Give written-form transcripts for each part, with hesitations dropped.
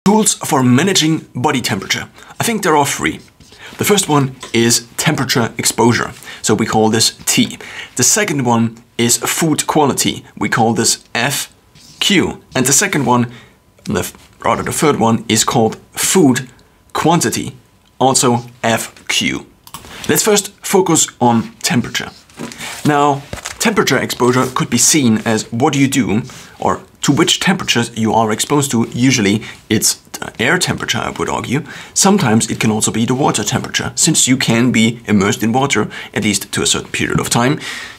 Tools for managing body temperature. I think there are three. The first one is temperature exposure. So we call this T. The second one is food quality. We call this FQ. And the second one, rather the third one, is called food quantity, also FQ. Let's first focus on temperature. Now, temperature exposure could be seen as what you do or to which temperatures you are exposed to. Usually it's the air temperature, I would argue. Sometimes it can also be the water temperature, since you can be immersed in water, at least to a certain period of time,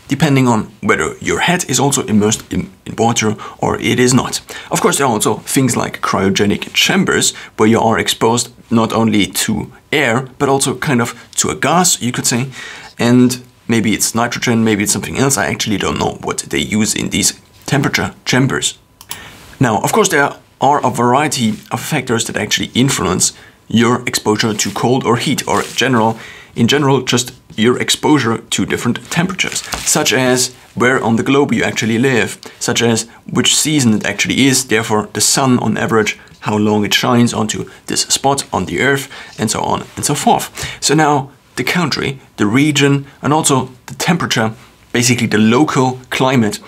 depending on whether your head is also immersed in water or it is not. Of course, there are also things like cryogenic chambers, where you are exposed not only to air, but also kind of to a gas, you could say. And maybe it's nitrogen, maybe it's something else. I actually don't know what they use in these temperature chambers. Now, of course, there are a variety of factors that actually influence your exposure to cold or heat, or in general, just your exposure to different temperatures, such as where on the globe you actually live, such as which season it actually is, therefore the sun on average, how long it shines onto this spot on the earth, and so on and so forth. So now the country, the region, and also the temperature, basically the local climate,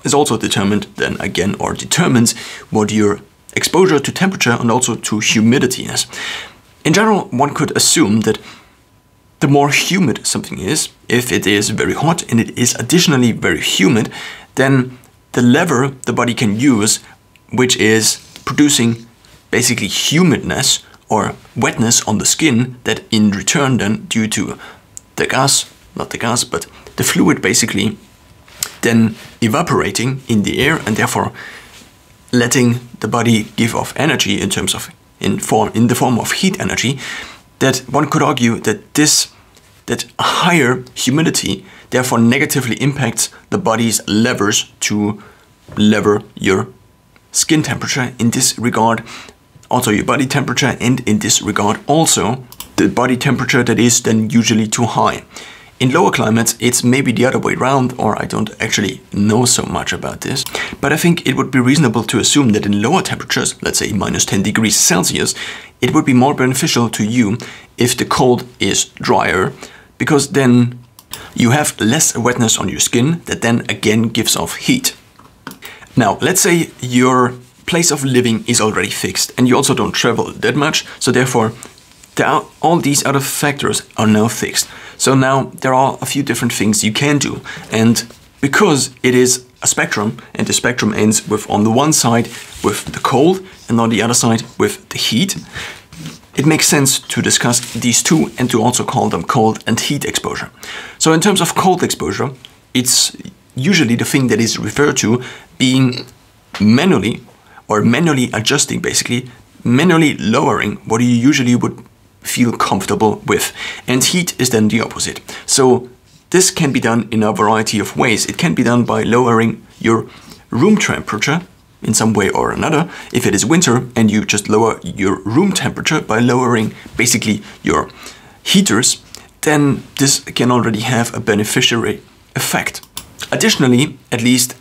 is also determined then again, or determines what your exposure to temperature and also to humidity is. In general, one could assume that the more humid something is, if it is very hot and it is additionally very humid, then the lever the body can use, which is producing basically humidness or wetness on the skin, that in return then, due to the gas, not the gas, but the fluid basically, then evaporating in the air and therefore letting the body give off energy in terms of in the form of heat energy, that one could argue that higher humidity therefore negatively impacts the body's levers to lever your skin temperature in this regard, also your body temperature, and in this regard also the body temperature that is then usually too high. In lower climates, it's maybe the other way around, or I don't actually know so much about this. But I think it would be reasonable to assume that in lower temperatures, let's say minus 10 degrees Celsius, it would be more beneficial to you if the cold is drier, because then you have less wetness on your skin that then again gives off heat. Now, let's say your place of living is already fixed and you also don't travel that much, so therefore all these other factors are now fixed. So now there are a few different things you can do. And because it is a spectrum, and the spectrum ends with, on the one side, with the cold, and on the other side with the heat, it makes sense to discuss these two and to also call them cold and heat exposure. So in terms of cold exposure, it's usually the thing that is referred to being manually adjusting, basically, manually lowering what you usually would feel comfortable with. And heat is then the opposite. So this can be done in a variety of ways. It can be done by lowering your room temperature in some way or another. If it is winter and you just lower your room temperature by lowering basically your heaters, then this can already have a beneficiary effect. Additionally, at least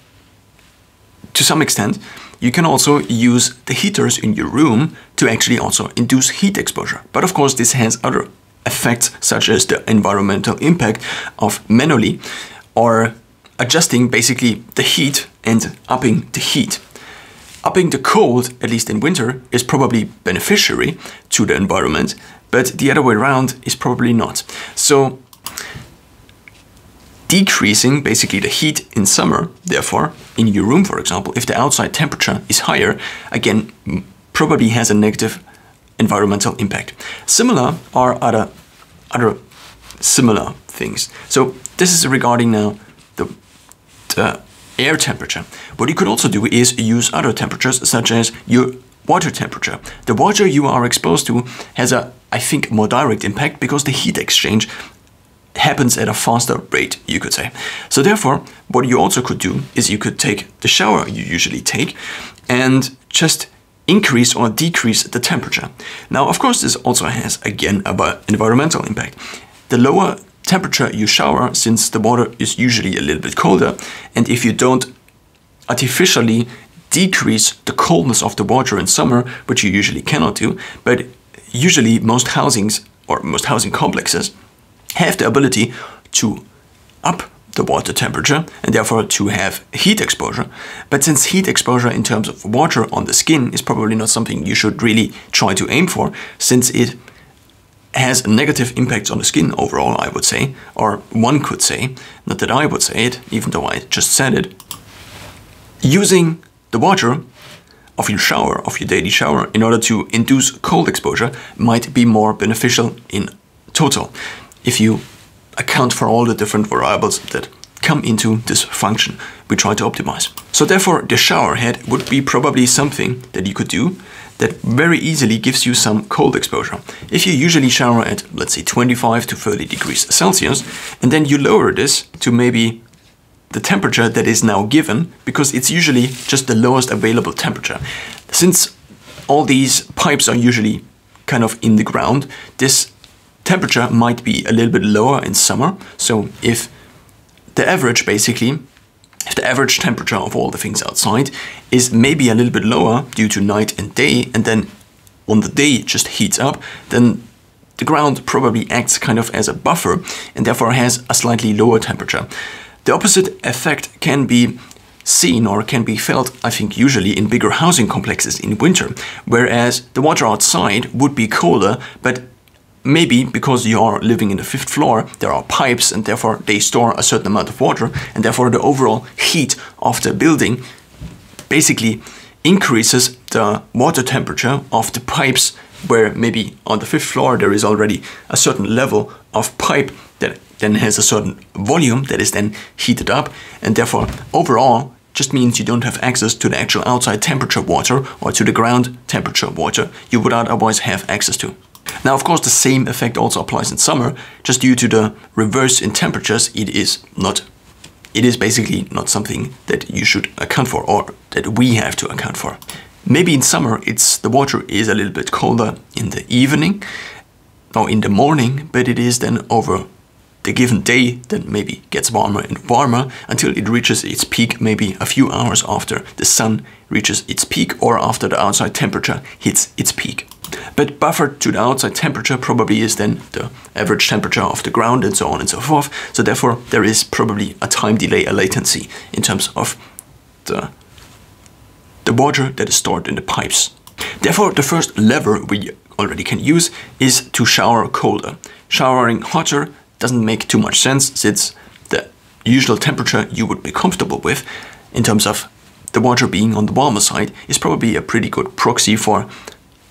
to some extent, you can also use the heaters in your room to actually also induce heat exposure. But of course, this has other effects, such as the environmental impact of manually or adjusting basically the heat and upping the heat. Upping the cold, at least in winter, is probably beneficiary to the environment, but the other way around is probably not. So decreasing basically the heat in summer, therefore, in your room, for example, if the outside temperature is higher, again, probably has a negative environmental impact. Similar are other similar things. So this is regarding now the air temperature. What you could also do is use other temperatures, such as your water temperature. The water you are exposed to has a, I think, more direct impact, because the heat exchange happens at a faster rate, you could say. So therefore, what you also could do is you could take the shower you usually take and just increase or decrease the temperature. Now, of course, this also has, again, about environmental impact. The lower temperature you shower, since the water is usually a little bit colder, and if you don't artificially decrease the coldness of the water in summer, which you usually cannot do, but usually most housings or most housing complexes have the ability to up the water temperature and therefore to have heat exposure. But since heat exposure in terms of water on the skin is probably not something you should really try to aim for, since it has negative impacts on the skin overall, I would say, or one could say, not that I would say it, even though I just said it, using the water of your shower, of your daily shower, in order to induce cold exposure might be more beneficial in total, if you account for all the different variables that come into this function we try to optimize. So therefore, the shower head would be probably something that you could do that very easily gives you some cold exposure. If you usually shower at, let's say, 25 to 30 degrees Celsius, and then you lower this to maybe the temperature that is now given, because it's usually just the lowest available temperature. Since all these pipes are usually kind of in the ground, this temperature might be a little bit lower in summer. So if the average, basically, if the average temperature of all the things outside is maybe a little bit lower due to night and day, and then on the day it just heats up, then the ground probably acts kind of as a buffer and therefore has a slightly lower temperature. The opposite effect can be seen or can be felt, I think, usually in bigger housing complexes in winter, whereas the water outside would be colder, but maybe because you are living in the 5th floor, there are pipes and therefore they store a certain amount of water, and therefore the overall heat of the building basically increases the water temperature of the pipes, where maybe on the 5th floor there is already a certain level of pipe that then has a certain volume that is then heated up, and therefore overall just means you don't have access to the actual outside temperature water or to the ground temperature water you would otherwise have access to. Now, of course, the same effect also applies in summer. Just due to the reverse in temperatures, it is basically not something that you should account for, or that we have to account for. Maybe in summer the water is a little bit colder in the evening or in the morning, but it is then over the given day that maybe gets warmer and warmer until it reaches its peak maybe a few hours after the sun reaches its peak or after the outside temperature hits its peak. But buffered to the outside temperature probably is then the average temperature of the ground and so on and so forth. So therefore there is probably a time delay, a latency in terms of the water that is stored in the pipes. Therefore the first lever we already can use is to shower colder. Showering hotter doesn't make too much sense, since the usual temperature you would be comfortable with in terms of the water being on the warmer side is probably a pretty good proxy for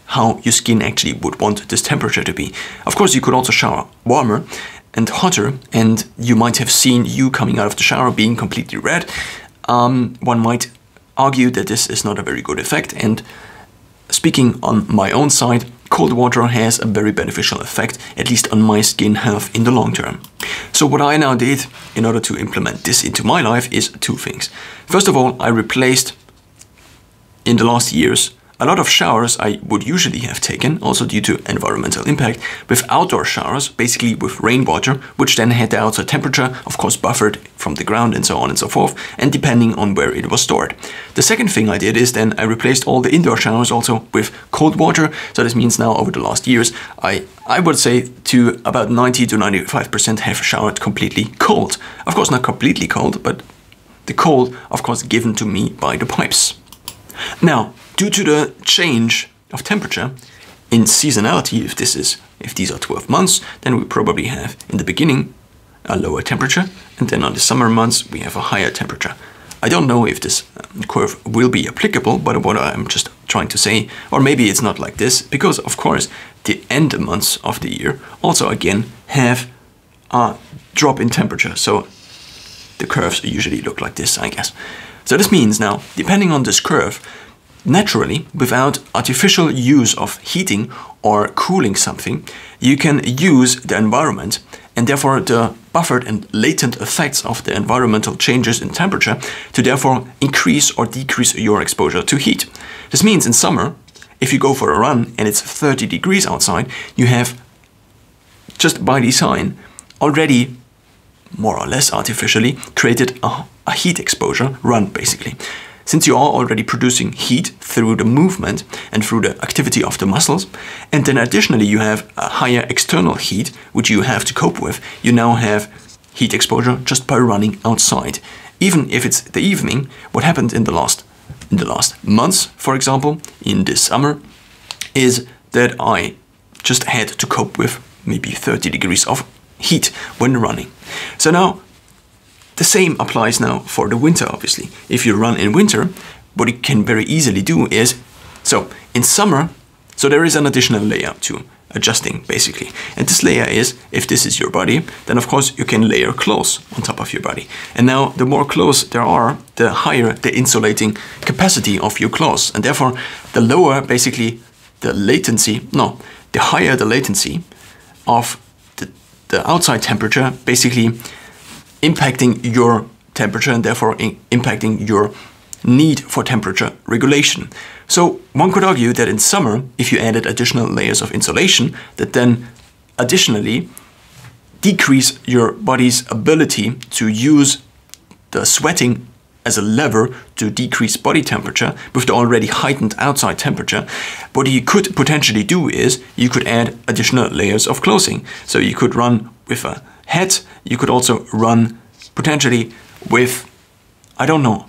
how your skin actually would want this temperature to be. Of course, you could also shower warmer and hotter, and you might have seen you coming out of the shower being completely red. One might argue that this is not a very good effect, and speaking on my own side, cold water has a very beneficial effect, at least on my skin health in the long term. So what I now did in order to implement this into my life is two things. First of all, I replaced, in the last years, a lot of showers I would usually have taken, also due to environmental impact, with outdoor showers, basically with rainwater, which then had the outside temperature, of course buffered from the ground and so on and so forth, and depending on where it was stored. The second thing I did is then I replaced all the indoor showers also with cold water. So this means now over the last years, I would say to about 90 to 95% have showered completely cold. Of course not completely cold, but the cold, of course, given to me by the pipes. Now, due to the change of temperature in seasonality, if these are 12 months, then we probably have in the beginning a lower temperature, and then on the summer months we have a higher temperature. I don't know if this curve will be applicable, but what I'm just trying to say, or maybe it's not like this, because of course the end months of the year also again have a drop in temperature. So the curves usually look like this, I guess. So this means now, depending on this curve, naturally, without artificial use of heating or cooling something, you can use the environment, and therefore the buffered and latent effects of the environmental changes in temperature, to therefore increase or decrease your exposure to heat. This means in summer, if you go for a run and it's 30 degrees outside, you have, just by design, already more or less artificially created a heat exposure run, basically. since you are already producing heat through the movement and through the activity of the muscles, and then additionally you have a higher external heat which you have to cope with, you now have heat exposure just by running outside. Even if it's the evening, what happened in the last months, for example, in this summer, is that I just had to cope with maybe 30 degrees of heat when running. So now, the same applies now for the winter, obviously. If you run in winter, what you can very easily do is, so in summer, so there is an additional layer to adjusting basically. And this layer is, if this is your body, then of course you can layer clothes on top of your body. And now the more clothes there are, the higher the insulating capacity of your clothes. And therefore the lower basically the latency, no, the higher the latency of the outside temperature, basically impacting your temperature and therefore impacting your need for temperature regulation. So one could argue that in summer, if you added additional layers of insulation, that then additionally decrease your body's ability to use the sweating as a lever to decrease body temperature with the already heightened outside temperature. What you could potentially do is you could add additional layers of clothing. So you could run with a hat, you could also run potentially with, I don't know,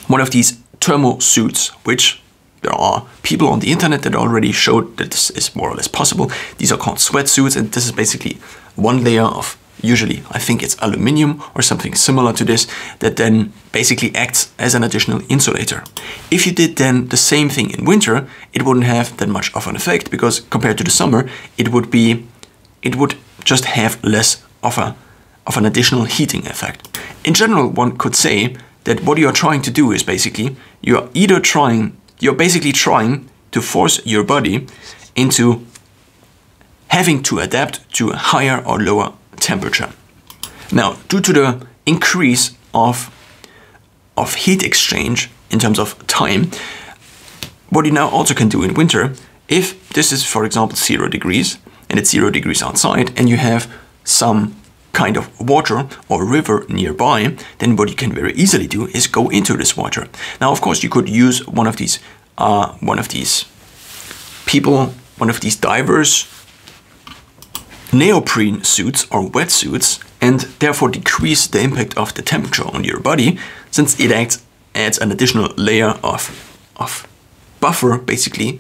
one of these thermal suits, which there are people on the internet that already showed that this is more or less possible. These are called sweatsuits, and this is basically one layer of, usually I think it's aluminium or something similar to this, that then basically acts as an additional insulator. If you did then the same thing in winter, it wouldn't have that much of an effect, because compared to the summer, it would just have less of an additional heating effect. In general, one could say that what you are trying to do is basically, you're basically trying to force your body into having to adapt to a higher or lower temperature. Now, due to the increase of heat exchange in terms of time, what you now also can do in winter, if this is, for example, 0 degrees, and it's 0 degrees outside, and you have some kind of water or river nearby, then what you can very easily do is go into this water. Now, of course, you could use one of these divers neoprene suits or wetsuits, and therefore decrease the impact of the temperature on your body, since it adds an additional layer of buffer basically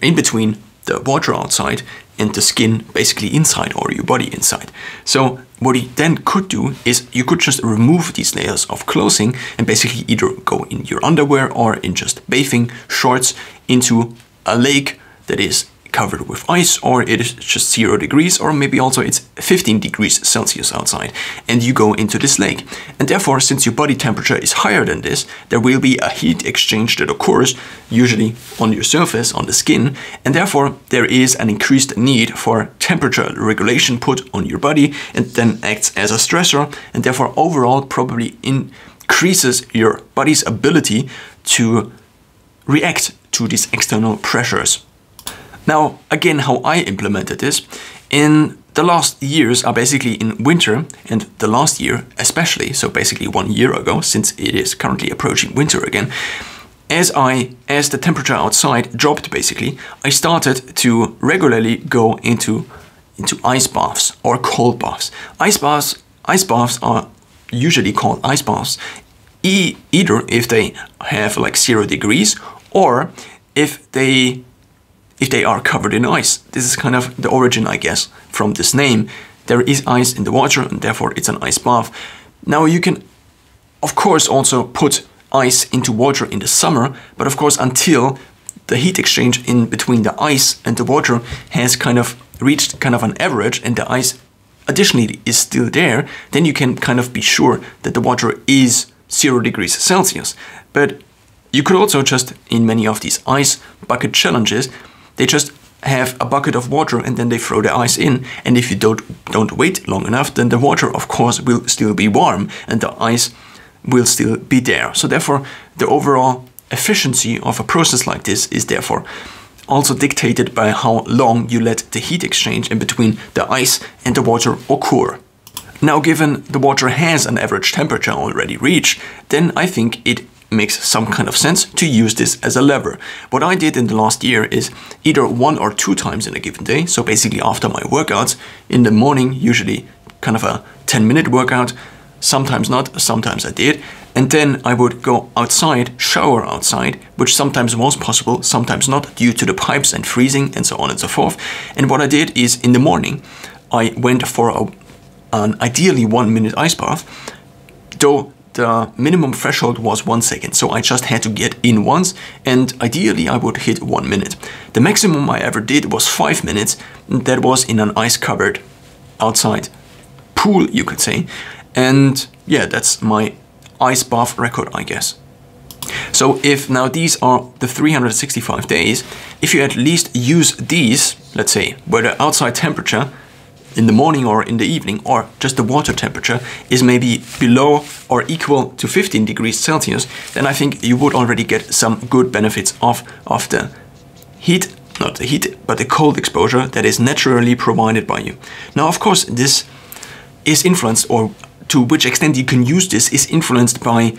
in between the water outside and the skin basically inside, or your body inside. So what you then could do is you could just remove these layers of clothing and basically either go in your underwear or in just bathing shorts into a lake that is covered with ice, or it is just 0 degrees, or maybe also it's 15 degrees Celsius outside, and you go into this lake. And therefore, since your body temperature is higher than this, there will be a heat exchange that occurs, usually on your surface, on the skin, and therefore there is an increased need for temperature regulation put on your body, and then acts as a stressor, and therefore overall probably increases your body's ability to react to these external pressures. Now, again, how I implemented this, in the last years are basically in winter, and the last year especially, so basically 1 year ago, since it is currently approaching winter again, as the temperature outside dropped basically, I started to regularly go into ice baths or cold baths. Ice baths are usually called ice baths either if they have like 0 degrees, or if they are covered in ice. This is kind of the origin, I guess, from this name. There is ice in the water, and therefore it's an ice bath. Now you can, of course, also put ice into water in the summer, but of course until the heat exchange in between the ice and the water has kind of reached kind of an average, and the ice additionally is still there, then you can kind of be sure that the water is 0 degrees Celsius. But you could also just, in many of these ice bucket challenges, they just have a bucket of water and then they throw the ice in, and if you don't wait long enough, then the water of course will still be warm and the ice will still be there. So therefore the overall efficiency of a process like this is therefore also dictated by how long you let the heat exchange in between the ice and the water occur. Now, given the water has an average temperature already reached, then I think it makes some kind of sense to use this as a lever. What I did in the last year is either 1 or 2 times in a given day, so basically after my workouts, in the morning, usually kind of a 10-minute workout, sometimes not, sometimes I did, and then I would go outside, shower outside, which sometimes was possible, sometimes not, due to the pipes and freezing and so on and so forth. And what I did is in the morning, I went for an ideally 1-minute ice bath, though the minimum threshold was 1 second, so I just had to get in once, and ideally I would hit 1 minute. The maximum I ever did was 5 minutes, and that was in an ice-covered outside pool, you could say. And yeah, that's my ice bath record, I guess. So if now these are the 365 days, if you at least use these, let's say, where the outside temperature in the morning or in the evening, or just the water temperature is maybe below or equal to 15 degrees Celsius, then I think you would already get some good benefits of the heat, not the heat, but the cold exposure that is naturally provided by you. Now, of course, this is influenced, or to which extent you can use this is influenced by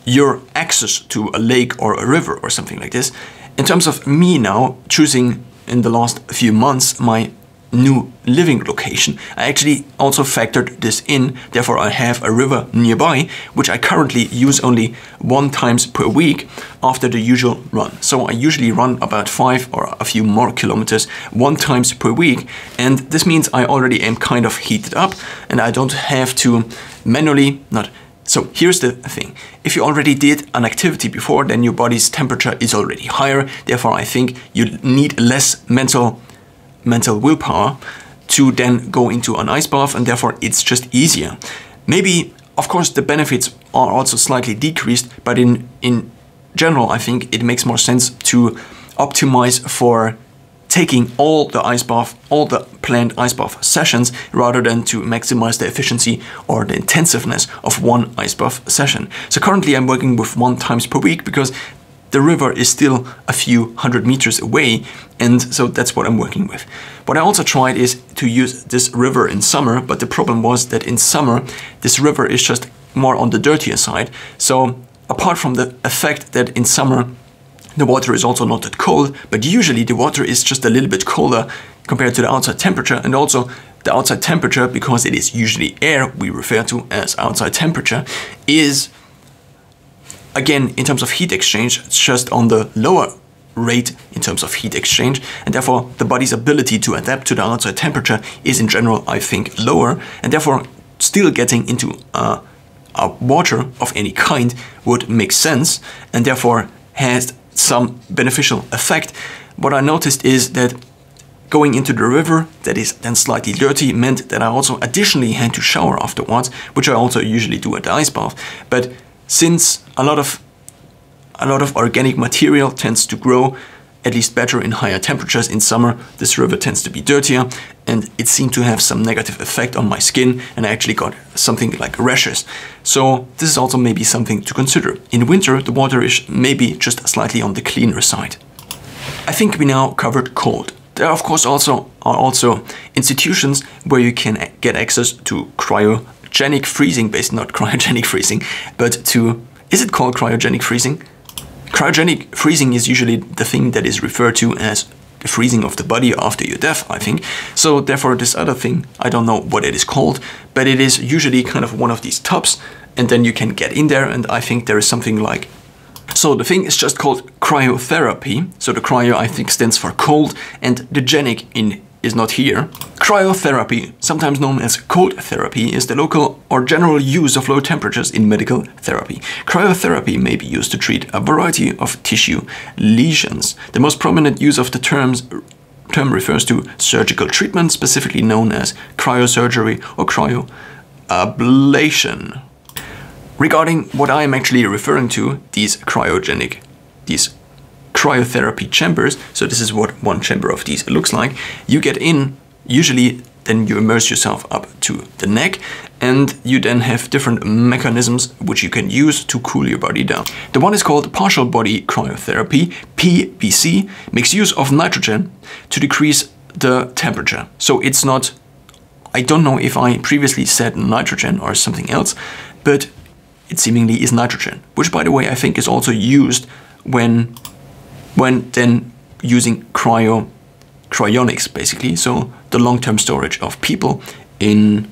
your access to a lake or a river or something like this. In terms of me now choosing in the last few months my new living location, I actually also factored this in. Therefore, I have a river nearby, which I currently use only 1 time per week after the usual run. So I usually run about 5 or a few more kilometers 1 time per week. And this means I already am kind of heated up and I don't have to manually, so here's the thing. If you already did an activity before, then your body's temperature is already higher. Therefore, I think you need less mental willpower to then go into an ice bath, and therefore it's just easier. Maybe, of course, the benefits are also slightly decreased, but in general, I think it makes more sense to optimize for taking all the planned ice bath sessions rather than to maximize the efficiency or the intensiveness of 1 ice bath session. So currently I'm working with 1 time per week because the river is still a few 100 meters away, and so that's what I'm working with. What I also tried is to use this river in summer, but the problem was that in summer this river is just more on the dirtier side. So apart from the effect that in summer the water is also not that cold, but usually the water is just a little bit colder compared to the outside temperature, and also the outside temperature, because it is usually air we refer to as outside temperature, is again, in terms of heat exchange, it's just on the lower rate in terms of heat exchange, and therefore the body's ability to adapt to the outside temperature is in general, I think, lower, and therefore still getting into a water of any kind would make sense, and therefore has some beneficial effect. What I noticed is that going into the river that is then slightly dirty meant that I also additionally had to shower afterwards, which I also usually do at the ice bath. But since a lot of organic material tends to grow at least better in higher temperatures in summer, this river tends to be dirtier, and it seemed to have some negative effect on my skin, and I actually got something like rashes. So this is also maybe something to consider. In winter, the water is maybe just slightly on the cleaner side. I think we now covered cold. There of course are also institutions where you can get access to cryogenic freezing, not cryogenic freezing, but is it called cryogenic freezing? Cryogenic freezing is usually the thing that is referred to as the freezing of the body after your death, I think. So therefore this other thing, I don't know what it is called, but it is usually kind of one of these tubs, and then you can get in there, and I think there is something like... So the thing is just called cryotherapy. So the cryo, I think, stands for cold, and the genic is not here. Cryotherapy, sometimes known as cold therapy, is the local or general use of low temperatures in medical therapy. Cryotherapy may be used to treat a variety of tissue lesions. The most prominent use of the term refers to surgical treatment, specifically known as cryosurgery or cryoablation. Regarding what I am actually referring to, these cryotherapy chambers, so this is what one chamber of these looks like. You get in, usually then you immerse yourself up to the neck, and you then have different mechanisms which you can use to cool your body down. The one is called partial body cryotherapy, PBC, makes use of nitrogen to decrease the temperature. So it's not, I don't know if I previously said nitrogen or something else, but it seemingly is nitrogen, which by the way I think is also used when then using cryonics basically, so the long-term storage of people in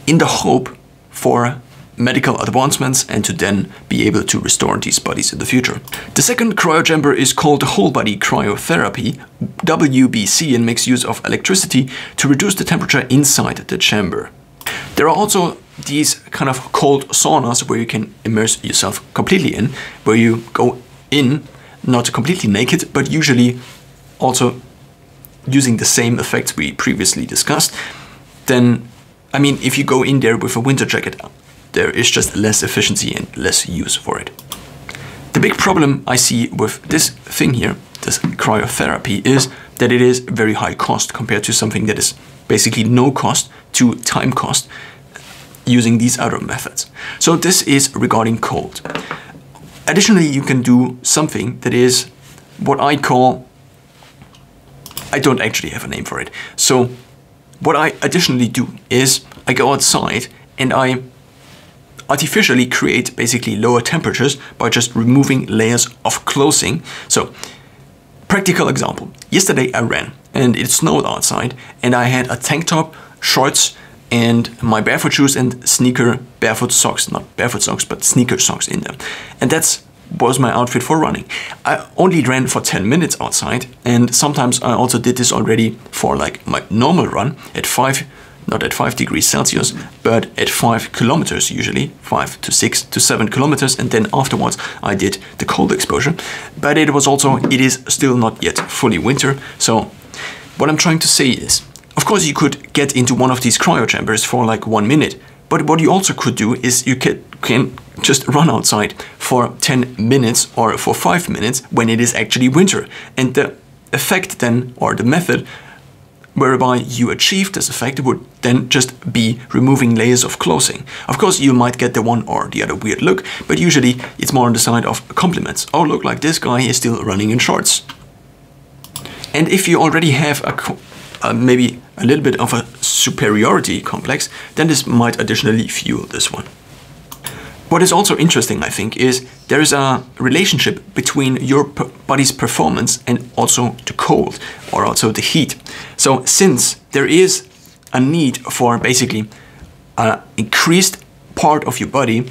the hope for medical advancements and to then be able to restore these bodies in the future. The second cryochamber is called the whole body cryotherapy, WBC, and makes use of electricity to reduce the temperature inside the chamber. There are also these kind of cold saunas where you can immerse yourself completely in, where you go in not completely naked, but usually also using the same effects we previously discussed. Then, I mean, if you go in there with a winter jacket, there is just less efficiency and less use for it. The big problem I see with this thing here, this cryotherapy, is that it is very high cost compared to something that is basically no cost to time cost using these other methods. So this is regarding cold. Additionally, you can do something that is what I call, I don't actually have a name for it. So what I additionally do is I go outside and I artificially create basically lower temperatures by just removing layers of clothing. So, practical example. Yesterday I ran and it snowed outside and I had a tank top, shorts and my barefoot shoes and sneaker barefoot socks, not barefoot socks, but sneaker socks in them. And that was my outfit for running. I only ran for 10 minutes outside, and sometimes I also did this already for like my normal run at not at 5 degrees Celsius, but at 5 kilometers usually, 5 to 6 to 7 kilometers, and then afterwards I did the cold exposure. But it is still not yet fully winter. So what I'm trying to say is, of course you could get into one of these cryo chambers for like 1 minute, but what you also could do is you can just run outside for 10 minutes or for 5 minutes when it is actually winter. And the effect then, or the method whereby you achieve this effect, would then just be removing layers of clothing. Of course, you might get the one or the other weird look, but usually it's more on the side of compliments. Oh, look, like this guy is still running in shorts. And if you already have maybe a little bit of a superiority complex, then this might additionally fuel this one. What is also interesting, I think, is there is a relationship between your body's performance and also the cold or also the heat. So since there is a need for basically an increased part of your body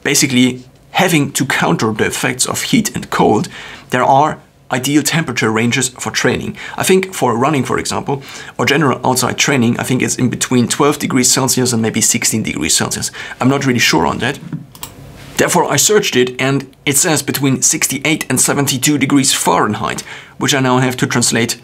basically having to counter the effects of heat and cold, there are ideal temperature ranges for training. I think for running, for example, or general outside training, I think it's in between 12 degrees Celsius and maybe 16 degrees Celsius. I'm not really sure on that. Therefore, I searched it and it says between 68 and 72 degrees Fahrenheit, which I now have to translate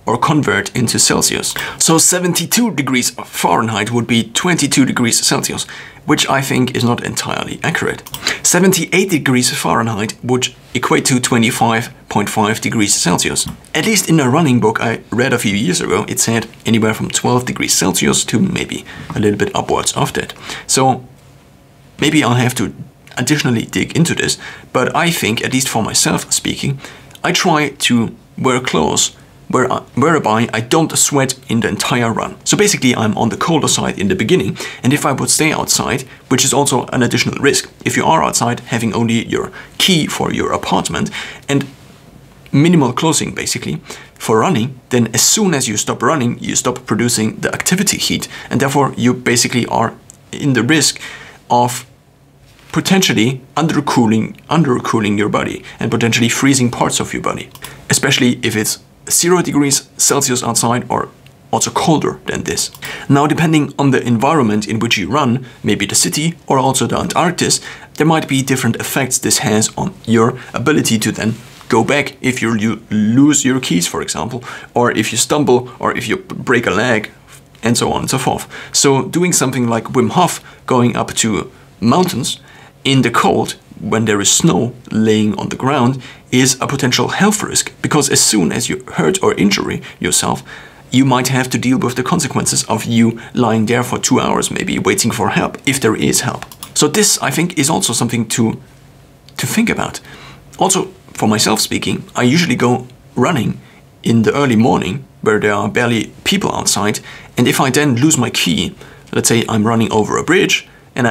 or convert into Celsius. So 72 degrees Fahrenheit would be 22 degrees Celsius, which I think is not entirely accurate. 78 degrees Fahrenheit would equate to 25.5 degrees Celsius. At least in a running book I read a few years ago, it said anywhere from 12 degrees Celsius to maybe a little bit upwards of that. So maybe I'll have to additionally dig into this, but I think, at least for myself speaking, I try to wear clothes whereby I don't sweat in the entire run. So basically I'm on the colder side in the beginning, and if I would stay outside, which is also an additional risk, if you are outside having only your key for your apartment and minimal clothing basically for running, then as soon as you stop running, you stop producing the activity heat, and therefore you basically are in the risk of potentially undercooling your body and potentially freezing parts of your body, especially if it's 0 degrees Celsius outside or also colder than this. Now, depending on the environment in which you run, maybe the city or also the Antarctic, there might be different effects this has on your ability to then go back if you lose your keys, for example, or if you stumble or if you break a leg, and so on and so forth. So doing something like Wim Hof, going up to mountains in the cold when there is snow laying on the ground, is a potential health risk, because as soon as you hurt or injure yourself, you might have to deal with the consequences of you lying there for 2 hours maybe waiting for help, if there is help. So this, I think, is also something to think about. Also, for myself speaking, I usually go running in the early morning where there are barely people outside, and if I then lose my key, let's say I'm running over a bridge and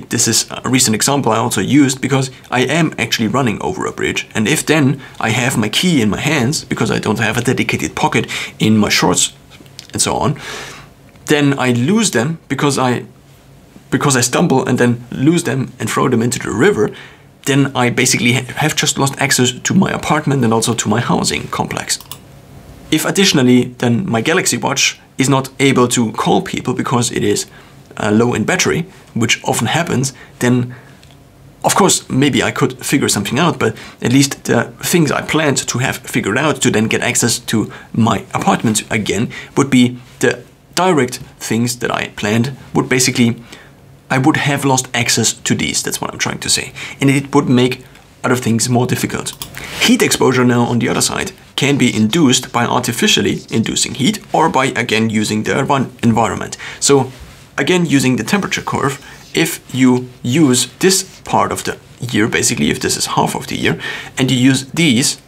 this is a recent example I also used because I am actually running over a bridge. And if then I have my key in my hands, because I don't have a dedicated pocket in my shorts and so on, then I lose them because I stumble and then lose them and throw them into the river, then I basically have just lost access to my apartment and also to my housing complex. If additionally then my Galaxy Watch is not able to call people because it is low in battery, which often happens, then of course maybe I could figure something out, but at least the things I planned to have figured out to then get access to my apartment again would be the direct things that I planned would basically, I would have lost access to these, that's what I'm trying to say. And it would make other things more difficult. Heat exposure now on the other side can be induced by artificially inducing heat or by again using the environment. So again using the temperature curve, if you use this part of the year, basically if this is half of the year, and you use these,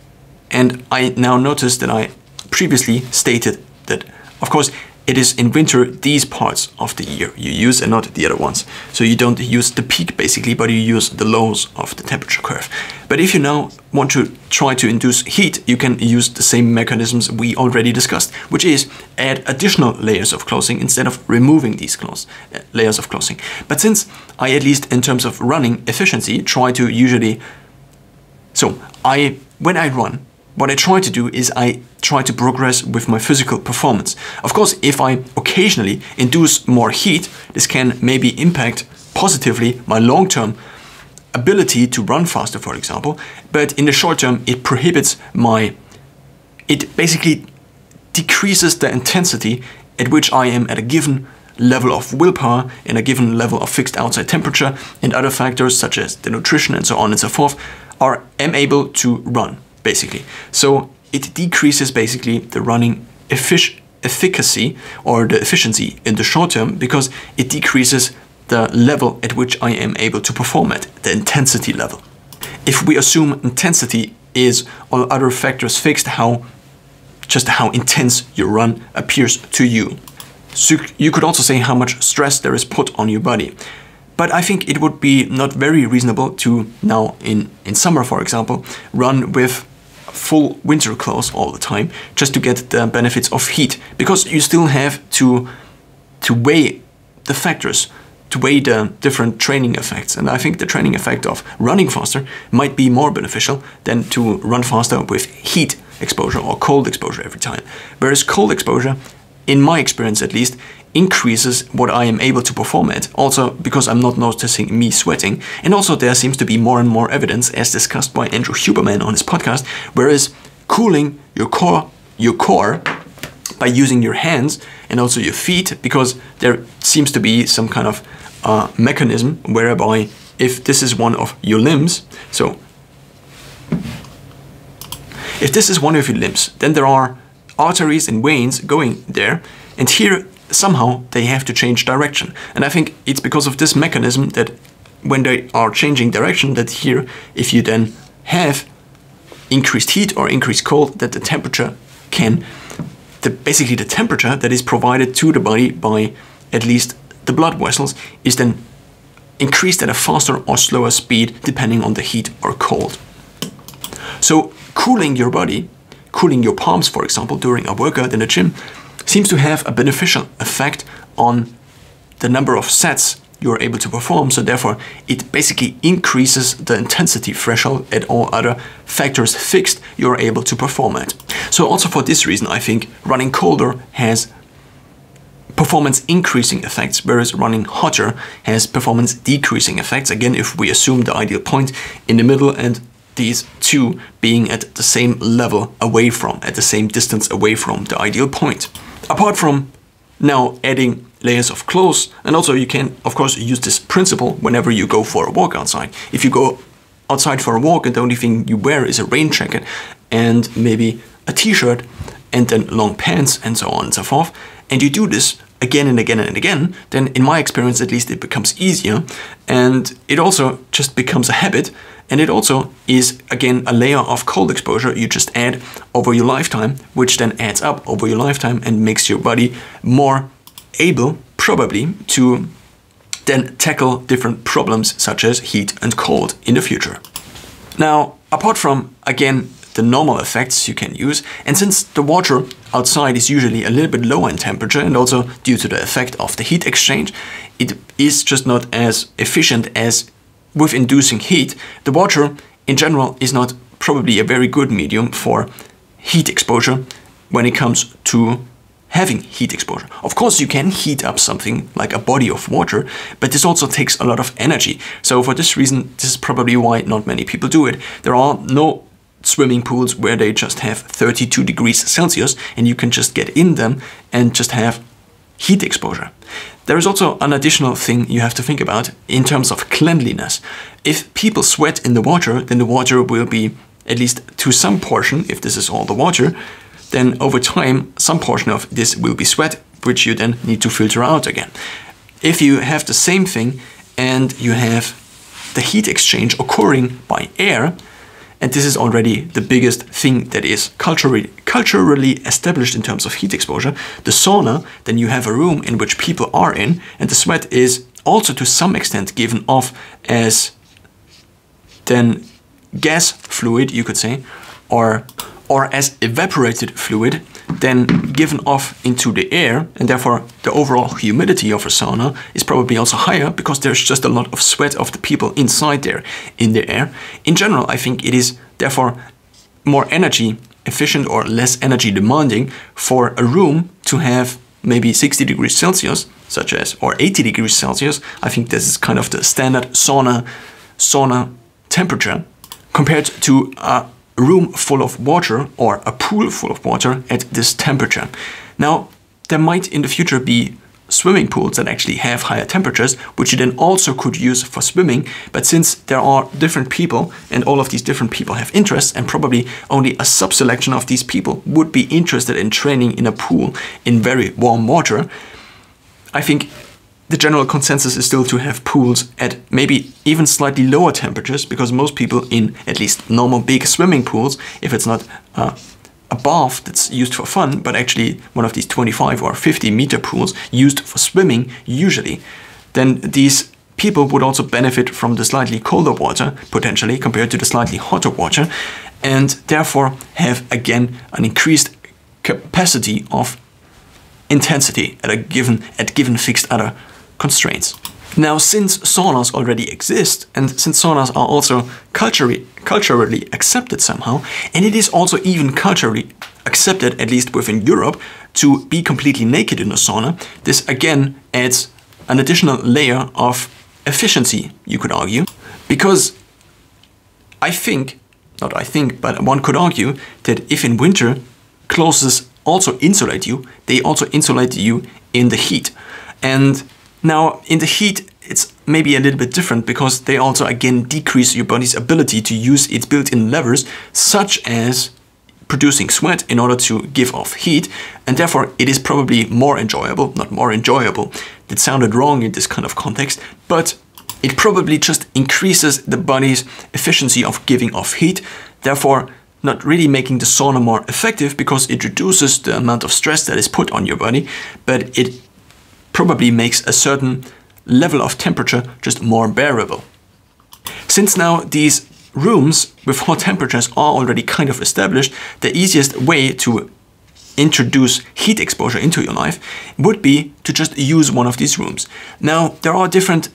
and I now notice that I previously stated that of course it is in winter these parts of the year you use and not the other ones. So you don't use the peak basically, but you use the lows of the temperature curve. But if you now want to try to induce heat, you can use the same mechanisms we already discussed, which is add additional layers of clothing instead of removing these layers of clothing. But since I, at least in terms of running efficiency, try to usually, when I run, what I try to do is I try to progress with my physical performance. Of course, if I occasionally induce more heat, this can maybe impact positively my long-term ability to run faster, for example. But in the short term, it basically decreases the intensity at which I am at a given level of willpower and a given level of fixed outside temperature, and other factors such as the nutrition and so on and so forth am able to run. Basically. So it decreases basically the running efficacy or the efficiency in the short term because it decreases the level at which I am able to perform at, the intensity level. If we assume intensity is all other factors fixed, just how intense your run appears to you. So you could also say how much stress there is put on your body. But I think it would be not very reasonable to now in summer, for example, run with full winter clothes all the time just to get the benefits of heat, because you still have to weigh the factors, to weigh the different training effects. And I think the training effect of running faster might be more beneficial than to run faster with heat exposure or cold exposure every time. Whereas cold exposure, in my experience at least, increases what I am able to perform at, also because I'm not noticing me sweating. And also there seems to be more and more evidence, as discussed by Andrew Huberman on his podcast, whereas cooling your core by using your hands and also your feet, because there seems to be some kind of mechanism whereby if this is one of your limbs, so if this is one of your limbs, then there are arteries and veins going there, and here somehow they have to change direction. And I think it's because of this mechanism that when they are changing direction, that here, if you then have increased heat or increased cold, that the temperature basically the temperature that is provided to the body by at least the blood vessels is then increased at a faster or slower speed depending on the heat or cold. So cooling your body, cooling your palms, for example, during a workout in the gym, seems to have a beneficial effect on the number of sets you're able to perform. So therefore, it basically increases the intensity threshold at all other factors fixed you're able to perform at. So also for this reason, I think running colder has performance increasing effects, whereas running hotter has performance decreasing effects. Again, if we assume the ideal point in the middle and these two being at the same level away from, at the same distance away from the ideal point. Apart from now adding layers of clothes, and also you can of course use this principle whenever you go for a walk outside. If you go outside for a walk and the only thing you wear is a rain jacket and maybe a t-shirt and then long pants and so on and so forth, and you do this again and again and again, then in my experience at least it becomes easier, and it also just becomes a habit. And it also is, again, a layer of cold exposure you just add over your lifetime, which then adds up over your lifetime and makes your body more able, probably, to then tackle different problems such as heat and cold in the future. Now, apart from, again, the normal effects you can use, and since the water outside is usually a little bit lower in temperature, and also due to the effect of the heat exchange, it is just not as efficient as with inducing heat. The water in general is not probably a very good medium for heat exposure when it comes to having heat exposure. Of course, you can heat up something like a body of water, but this also takes a lot of energy. So for this reason, this is probably why not many people do it. There are no swimming pools where they just have 32 degrees Celsius and you can just get in them and just have heat exposure. There is also an additional thing you have to think about in terms of cleanliness. If people sweat in the water, then the water will be, at least to some portion, if this is all the water, then over time some portion of this will be sweat, which you then need to filter out again. If you have the same thing and you have the heat exchange occurring by air, and this is already the biggest thing that is culturally established in terms of heat exposure, the sauna, then you have a room in which people are in, and the sweat is also to some extent given off as then gas fluid, you could say, or as evaporated fluid, then given off into the air, and therefore the overall humidity of a sauna is probably also higher because there's just a lot of sweat of the people inside there in the air. In general, I think it is therefore more energy efficient or less energy demanding for a room to have maybe 60 degrees Celsius, such as, or 80 degrees Celsius. I think this is kind of the standard sauna temperature, compared to a room full of water or a pool full of water at this temperature. Now, there might in the future be swimming pools that actually have higher temperatures, which you then also could use for swimming. But since there are different people and all of these different people have interests, and probably only a sub-selection of these people would be interested in training in a pool in very warm water, I think the general consensus is still to have pools at maybe even slightly lower temperatures, because most people in at least normal big swimming pools, if it's not a bath that's used for fun, but actually one of these 25 or 50 meter pools used for swimming usually, then these people would also benefit from the slightly colder water, potentially, compared to the slightly hotter water, and therefore have again an increased capacity of intensity at given fixed other constraints. Now, since saunas already exist, and since saunas are also culturally accepted somehow, and it is also even culturally accepted, at least within Europe, to be completely naked in a sauna, this again adds an additional layer of efficiency, you could argue, because but one could argue that if in winter clothes also insulate you, they also insulate you in the heat. And now, in the heat, it's maybe a little bit different, because they also again decrease your body's ability to use its built-in levers, such as producing sweat in order to give off heat, and therefore it is probably more enjoyable, not more enjoyable, that sounded wrong in this kind of context, but it probably just increases the body's efficiency of giving off heat, therefore not really making the sauna more effective, because it reduces the amount of stress that is put on your body, but it probably makes a certain level of temperature just more bearable. Since now these rooms with hot temperatures are already kind of established, the easiest way to introduce heat exposure into your life would be to just use one of these rooms. Now, there are different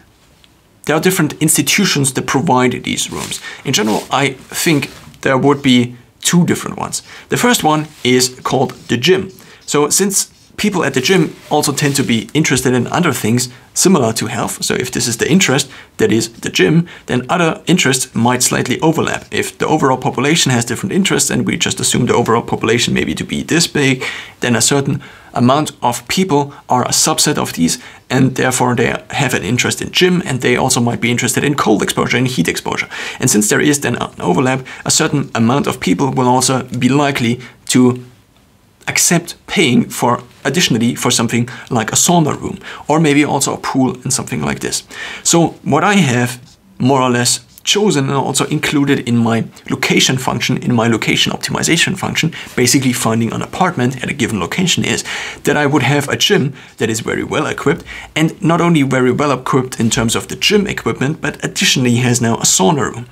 institutions that provide these rooms. In general, I think there would be two different ones. The first one is called the gym. So since people at the gym also tend to be interested in other things similar to health, so if this is the interest that is the gym, then other interests might slightly overlap. If the overall population has different interests, and we just assume the overall population maybe to be this big, then a certain amount of people are a subset of these, and therefore they have an interest in gym, and they also might be interested in cold exposure and heat exposure. And since there is then an overlap, a certain amount of people will also be likely to accept paying for additionally for something like a sauna room, or maybe also a pool and something like this. So what I have more or less chosen and also included in my location function, in my location optimization function, basically finding an apartment at a given location, is that I would have a gym that is very well equipped, and not only very well equipped in terms of the gym equipment, but additionally has now a sauna room.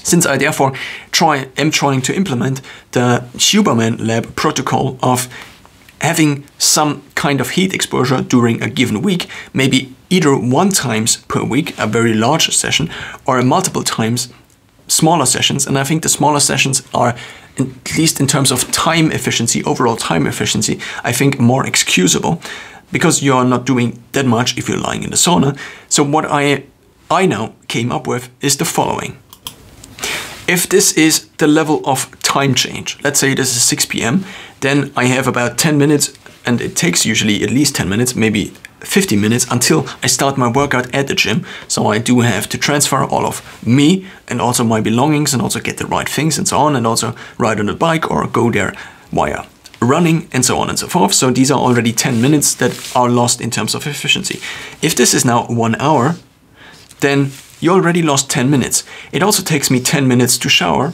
Since I therefore am trying to implement the Huberman Lab protocol of having some kind of heat exposure during a given week, maybe either 1 times per week, a very large session, or multiple times smaller sessions. And I think the smaller sessions are, at least in terms of time efficiency, overall time efficiency, I think more excusable, because you're not doing that much if you're lying in the sauna. So what I now came up with is the following. If this is the level of time change, let's say this is 6 p.m., then I have about 10 minutes, and it takes usually at least 10 minutes, maybe 15 minutes until I start my workout at the gym. So I do have to transfer all of me and also my belongings and also get the right things and so on, and also ride on a bike or go there via running and so on and so forth. So these are already 10 minutes that are lost in terms of efficiency. If this is now 1 hour, then you already lost 10 minutes. It also takes me 10 minutes to shower,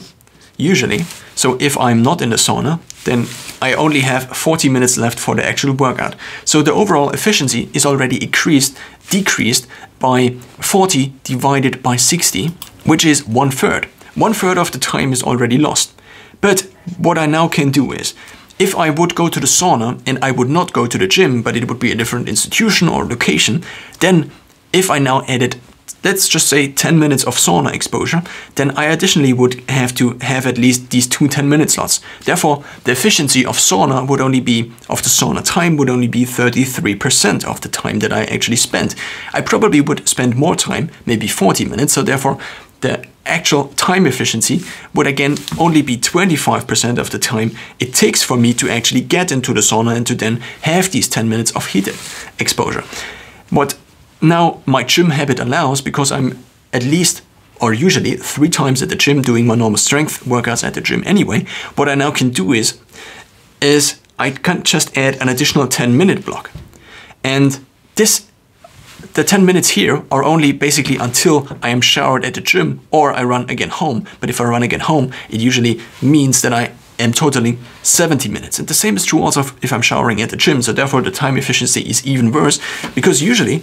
usually. So if I'm not in the sauna, then I only have 40 minutes left for the actual workout. So the overall efficiency is already decreased by 40 divided by 60, which is 1/3. 1/3 of the time is already lost. But what I now can do is, if I would go to the sauna and I would not go to the gym, but it would be a different institution or location, then if I now added, let's just say 10 minutes of sauna exposure, then I additionally would have to have at least these 2 10-minute slots. Therefore, the efficiency of sauna would only be, of the sauna time would only be 33% of the time that I actually spent. I probably would spend more time, maybe 40 minutes, so therefore the actual time efficiency would again only be 25% of the time it takes for me to actually get into the sauna and to then have these 10 minutes of heat exposure. What now my gym habit allows, because I'm at least or usually 3 times at the gym doing my normal strength workouts at the gym anyway, what I now can do is I can just add an additional 10-minute block. And the 10 minutes here are only basically until I am showered at the gym or I run again home. But if I run again home, it usually means that I am totaling 70 minutes. And the same is true also if I'm showering at the gym. So therefore the time efficiency is even worse, because usually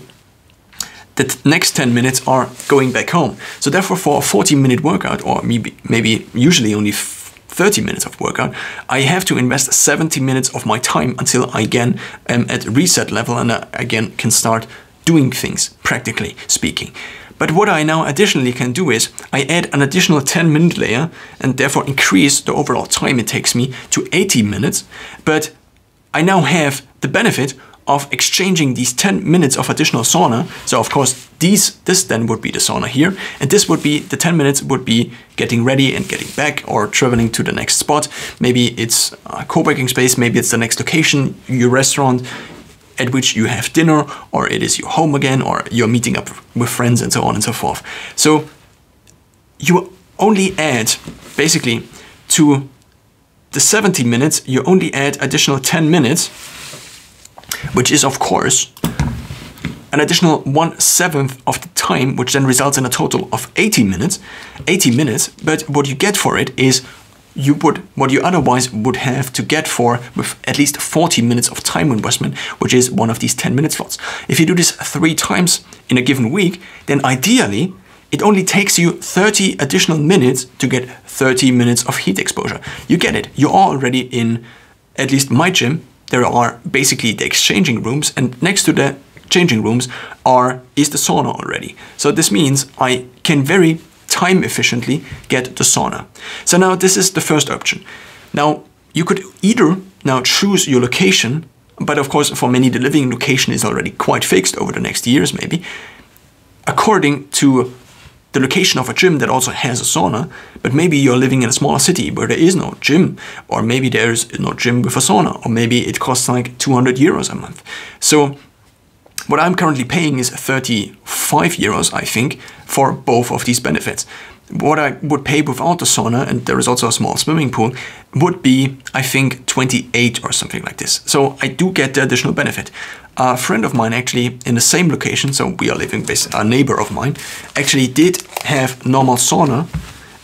the next 10 minutes are going back home. So therefore for a 40-minute workout, or maybe usually only 30 minutes of workout, I have to invest 70 minutes of my time until I again am at reset level and again can start doing things, practically speaking. But what I now additionally can do is I add an additional 10-minute layer and therefore increase the overall time it takes me to 80 minutes. But I now have the benefit of exchanging these 10 minutes of additional sauna. So of course this then would be the sauna here, and this would be the 10 minutes would be getting ready and getting back or traveling to the next spot. Maybe it's a co-working space, maybe it's the next location, your restaurant at which you have dinner, or it is your home again, or you're meeting up with friends and so on and so forth. So you only add basically to the 70 minutes, you only add additional 10 minutes, which is of course an additional 1/7 of the time, which then results in a total of 80 minutes. But what you get for it is what you otherwise would have to get for with at least 40 minutes of time investment, which is one of these 10-minute slots. If you do this 3 times in a given week, then ideally it only takes you 30 additional minutes to get 30 minutes of heat exposure. You get it. You're already in, at least my gym, there are basically the exchanging rooms, and next to the changing rooms is the sauna already. So this means I can very time efficiently get the sauna. So now this is the first option. Now you could either now choose your location, but of course for many the living location is already quite fixed over the next years maybe, according to the location of a gym that also has a sauna. But maybe you're living in a smaller city where there is no gym, or maybe there's no gym with a sauna, or maybe it costs like 200 euros a month. So what I'm currently paying is 35 euros, I think, for both of these benefits. What I would pay without the sauna, and there is also a small swimming pool, would be, I think, 28 or something like this. So I do get the additional benefit. a friend of mine actually in the same location, so we are living with a neighbor of mine, actually did have normal sauna,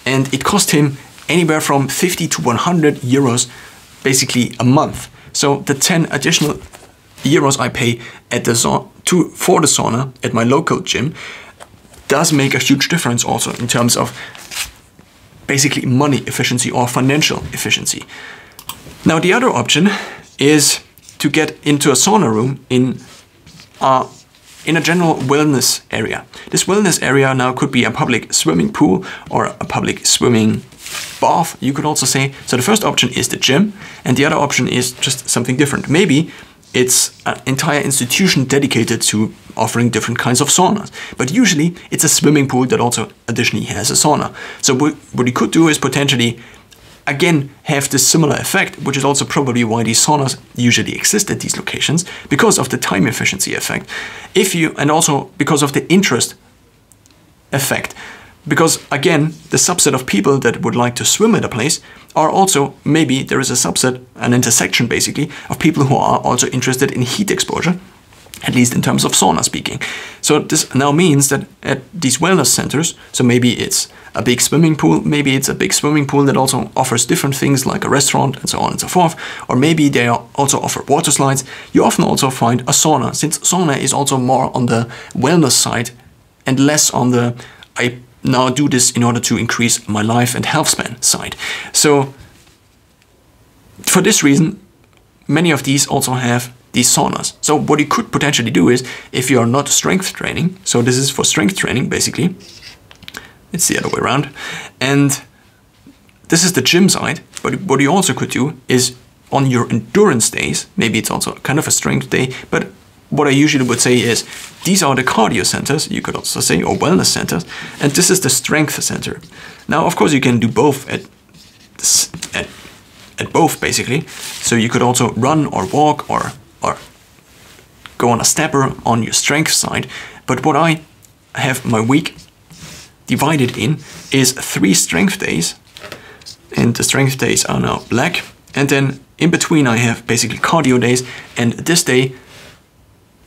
and it cost him anywhere from 50 to 100 euros basically a month. So the 10 additional euros I pay at the for the sauna at my local gym does make a huge difference also in terms of basically money efficiency or financial efficiency. Now the other option is to get into a sauna room in a general wellness area. This wellness area now could be a public swimming pool or a public swimming bath, you could also say. So the first option is the gym, and the other option is just something different. Maybe it's an entire institution dedicated to offering different kinds of saunas. But usually it's a swimming pool that also additionally has a sauna. So what you could do is potentially, again, have this similar effect, which is also probably why these saunas usually exist at these locations, because of the time efficiency effect. And also because of the interest effect. Because again, the subset of people that would like to swim at a place are also, maybe there is a subset, an intersection basically, of people who are also interested in heat exposure, at least in terms of sauna speaking. So this now means that at these wellness centers, so maybe it's a big swimming pool, maybe it's a big swimming pool that also offers different things like a restaurant and so on and so forth, or maybe they also offer water slides, you often also find a sauna, since sauna is also more on the wellness side and less on the I now do this in order to increase my life and health span side. So for this reason, many of these also have these saunas. So what you could potentially do is, if you are not strength training, so this is for strength training basically, it's the other way around, and this is the gym side, but what you also could do is on your endurance days, maybe it's also kind of a strength day, but what I usually would say is, these are the cardio centers, you could also say, or wellness centers, and this is the strength center. Now, of course, you can do both at both, basically. So you could also run or walk or go on a stepper on your strength side. But what I have my week divided in is 3 strength days, and the strength days are now black. And then in between I have basically cardio days, and this day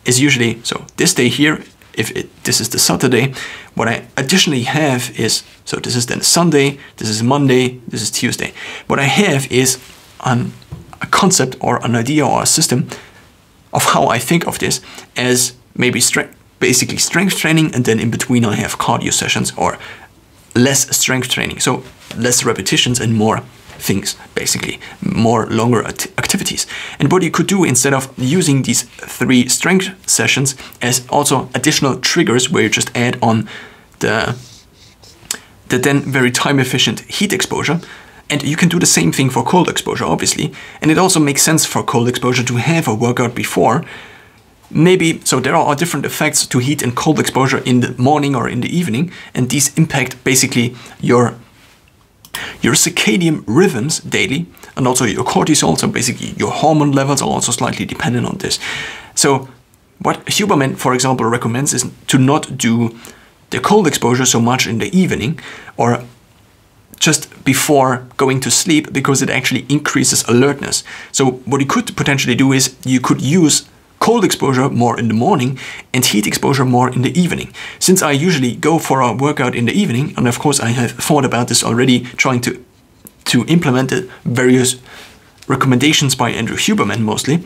is usually, so this day here, this is the Saturday, what I additionally have is, so this is then Sunday, this is Monday, this is Tuesday. What I have is a concept or an idea or a system of how I think of this as maybe basically strength training, and then in between I have cardio sessions or less strength training. So less repetitions and more things, basically, more longer activities. And what you could do instead of using these 3 strength sessions as also additional triggers where you just add on the then very time efficient heat exposure. And you can do the same thing for cold exposure, obviously. And it also makes sense for cold exposure to have a workout before. Maybe, so there are different effects to heat and cold exposure in the morning or in the evening, and these impact basically your circadian rhythms daily, and also your cortisol, so basically your hormone levels are also slightly dependent on this. So what Huberman, for example, recommends is to not do the cold exposure so much in the evening or just before going to sleep, because it actually increases alertness. So what you could potentially do is you could use cold exposure more in the morning and heat exposure more in the evening. Since I usually go for a workout in the evening, and of course I have thought about this already, trying to implement the various recommendations by Andrew Huberman mostly,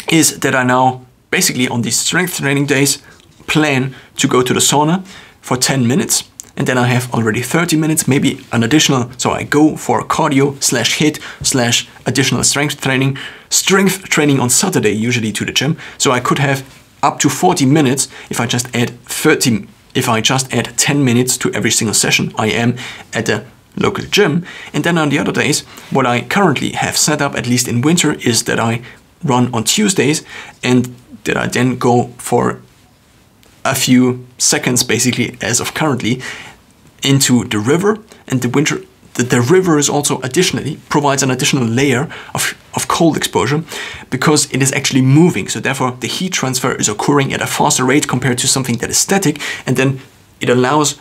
is that I now basically on these strength training days plan to go to the sauna for 10 minutes, and then I have already 30 minutes, maybe an additional, so I go for cardio / HIIT / additional strength training on Saturday, usually to the gym. So I could have up to 40 minutes if I just add 10 minutes to every single session I am at the local gym. And then on the other days, what I currently have set up, at least in winter, is that I run on Tuesdays and that I then go for a few seconds, basically, as of currently, into the river. And the river is also additionally provides an additional layer of cold exposure because it is actually moving. So therefore the heat transfer is occurring at a faster rate compared to something that is static. And then it allows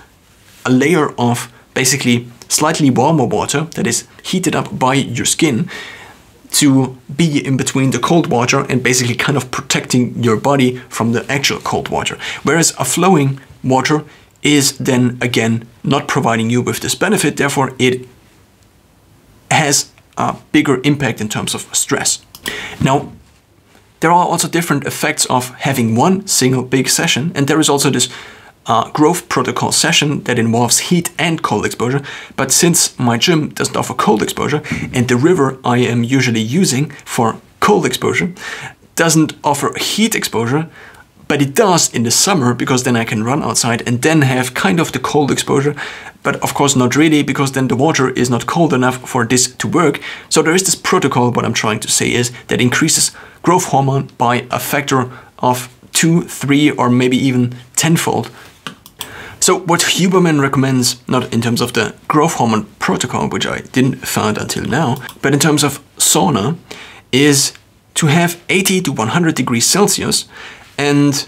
a layer of basically slightly warmer water that is heated up by your skin to be in between the cold water and basically kind of protecting your body from the actual cold water. Whereas a flowing water is then again not providing you with this benefit, therefore it has a bigger impact in terms of stress. Now, there are also different effects of having one single big session, and there is also this growth protocol session that involves heat and cold exposure. But since my gym doesn't offer cold exposure, and the river I am usually using for cold exposure doesn't offer heat exposure, but it does in the summer, because then I can run outside and then have kind of the cold exposure, but of course not really, because then the water is not cold enough for this to work. So there is this protocol, what I'm trying to say is, that increases growth hormone by a factor of 2, 3, or maybe even tenfold. So what Huberman recommends, not in terms of the growth hormone protocol, which I didn't find until now, but in terms of sauna, is to have 80 to 100 degrees Celsius and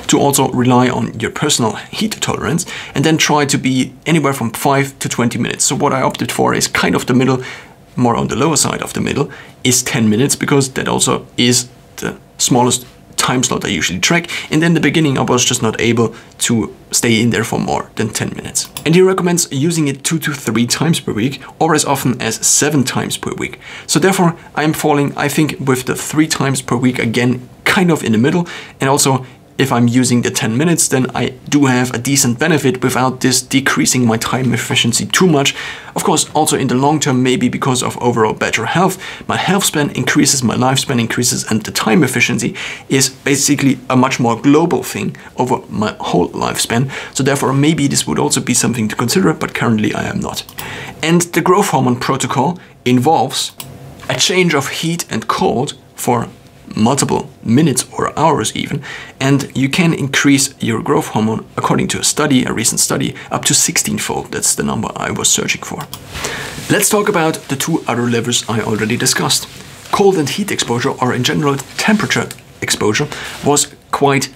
to also rely on your personal heat tolerance, and then try to be anywhere from 5 to 20 minutes. So what I opted for is kind of the middle, more on the lower side of the middle, is 10 minutes, because that also is the smallest time slot I usually track. And in the beginning I was just not able to stay in there for more than 10 minutes. And he recommends using it 2 to 3 times per week, or as often as 7 times per week. So therefore I am falling, I think, with the 3 times per week again, kind of in the middle. And also, if I'm using the 10 minutes, then I do have a decent benefit without this decreasing my time efficiency too much. Of course, also in the long term, maybe because of overall better health, my health span increases, my lifespan increases, and the time efficiency is basically a much more global thing over my whole lifespan. So therefore, maybe this would also be something to consider, but currently I am not. And the growth hormone protocol involves a change of heat and cold for multiple minutes or hours even, and you can increase your growth hormone, according to a recent study, up to 16-fold. That's the number I was searching for. Let's talk about the 2 other levers I already discussed. Cold and heat exposure, or in general temperature exposure, was quite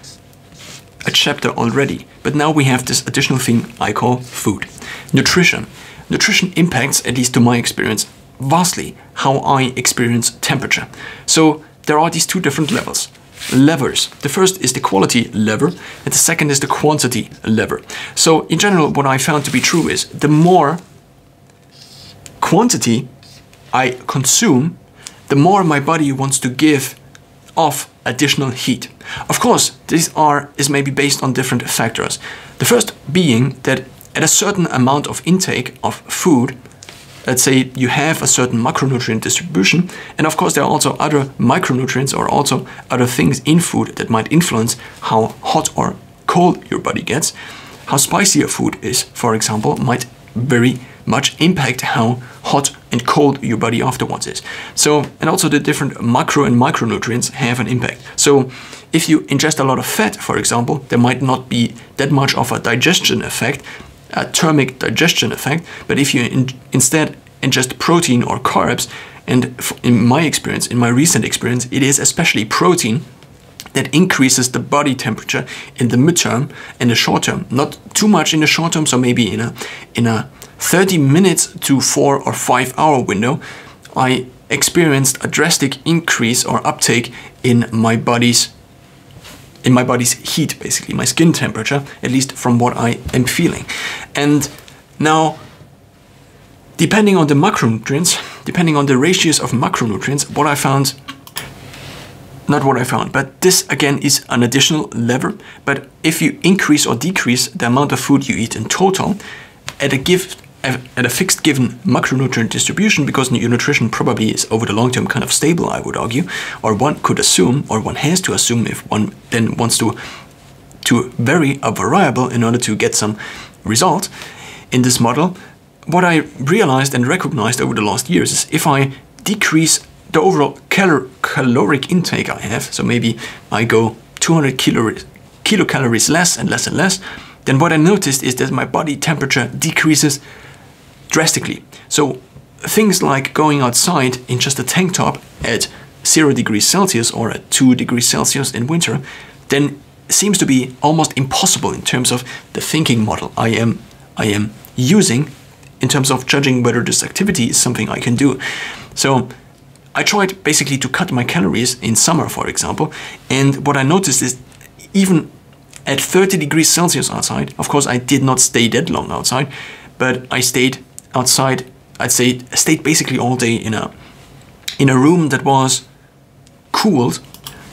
a chapter already, but now we have this additional thing I call food. Nutrition. Nutrition impacts, at least to my experience, vastly how I experience temperature. So there are these 2 different levers. The first is the quality lever, and the second is the quantity lever. So in general, what I found to be true is the more quantity I consume, the more my body wants to give off additional heat. Of course, these is maybe based on different factors. The first being that at a certain amount of intake of food, let's say you have a certain macronutrient distribution, and of course there are also other micronutrients or also other things in food that might influence how hot or cold your body gets. How spicy your food is, for example, might very much impact how hot and cold your body afterwards is. So, and also the different macro and micronutrients have an impact. So if you ingest a lot of fat, for example, there might not be that much of a digestion effect, a thermic digestion effect, but if you instead ingest protein or carbs, and in my experience, in my recent experience, it is especially protein that increases the body temperature in the midterm and the short term. Not too much in the short term, so maybe in a 30 minutes to 4 or 5 hour window, I experienced a drastic increase or uptake in my body's heat, basically, my skin temperature, at least from what I am feeling. And now, depending on the macronutrients, depending on the ratios of macronutrients, but this again is an additional lever. But if you increase or decrease the amount of food you eat in total at a fixed given macronutrient distribution, because your nutrition probably is over the long term kind of stable, I would argue, or one could assume, or one has to assume if one then wants to vary a variable in order to get some result in this model. What I realized and recognized over the last years is if I decrease the overall caloric intake I have, so maybe I go 200 kilocalories less and less and less, then what I noticed is that my body temperature decreases drastically. So things like going outside in just a tank top at 0 degrees Celsius or at 2 degrees Celsius in winter, then seems to be almost impossible in terms of the thinking model I am using in terms of judging whether this activity is something I can do. So I tried basically to cut my calories in summer, for example, and what I noticed is even at 30 degrees Celsius outside, of course I did not stay that long outside, but I stayed outside, I'd say I stayed basically all day in a room that was cooled,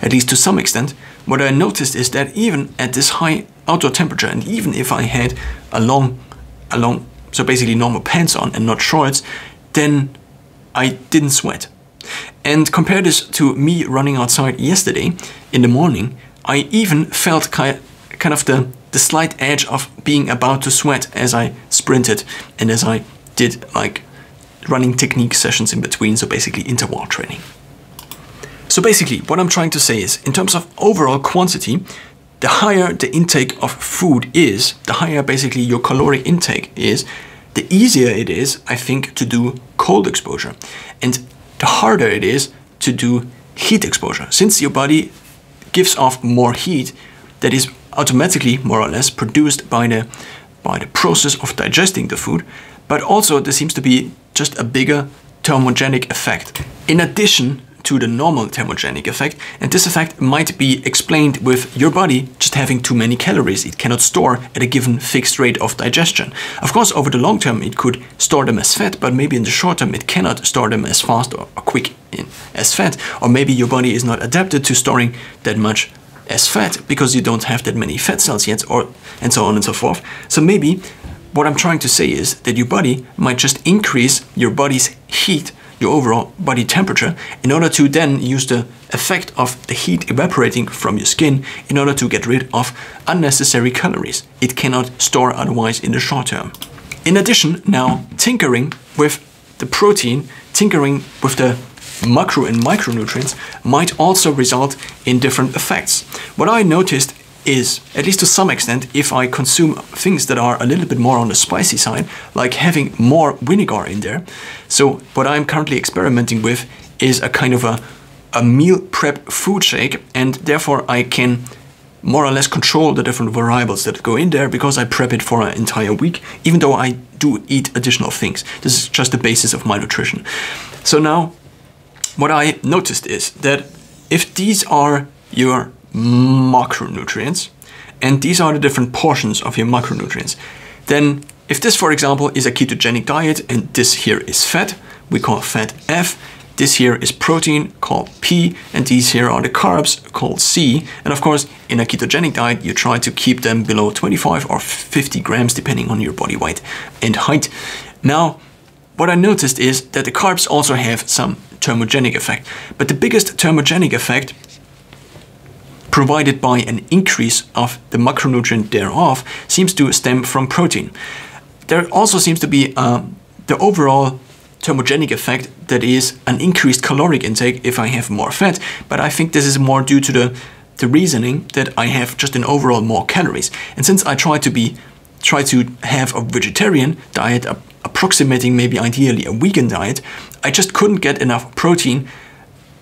at least to some extent. What I noticed is that even at this high outdoor temperature, and even if I had a long, so basically normal pants on and not shorts, then I didn't sweat. And compare this to me running outside yesterday in the morning, I even felt kind of the slight edge of being about to sweat as I sprinted and as I did like running technique sessions in between, so basically interval training. So basically what I'm trying to say is, in terms of overall quantity, the higher the intake of food is, the higher basically your caloric intake is, the easier it is, I think, to do cold exposure. And the harder it is to do heat exposure, since your body gives off more heat that is automatically, more or less, produced by the process of digesting the food, but also there seems to be just a bigger thermogenic effect in addition to the normal thermogenic effect, and this effect might be explained with your body just having too many calories it cannot store at a given fixed rate of digestion. Of course, over the long term it could store them as fat, but maybe in the short term it cannot store them as fast or quick as fat, or maybe your body is not adapted to storing that much as fat because you don't have that many fat cells yet, and so on and so forth. So maybe what I'm trying to say is that your body might just increase your body's heat, your overall body temperature, in order to then use the effect of the heat evaporating from your skin in order to get rid of unnecessary calories it cannot store otherwise in the short term. In addition, now tinkering with the protein, tinkering with the macro and micronutrients might also result in different effects. What I noticed is, at least to some extent, if I consume things that are a little bit more on the spicy side, like having more vinegar in there. So what I'm currently experimenting with is a kind of a meal prep food shake, and therefore I can more or less control the different variables that go in there because I prep it for an entire week, even though I do eat additional things. This is just the basis of my nutrition. So now, what I noticed is that if these are your macronutrients, and these are the different portions of your macronutrients, then if this, for example, is a ketogenic diet, and this here is fat, we call fat F, this here is protein, called P, and these here are the carbs, called C. And of course, in a ketogenic diet, you try to keep them below 25 or 50 grams, depending on your body weight and height. Now, what I noticed is that the carbs also have some thermogenic effect, but the biggest thermogenic effect provided by an increase of the macronutrient thereof seems to stem from protein. There also seems to be the overall thermogenic effect that is an increased caloric intake if I have more fat, but I think this is more due to the reasoning that I have just an overall more calories. And since I try to have a vegetarian diet, approximating maybe ideally a vegan diet, I just couldn't get enough protein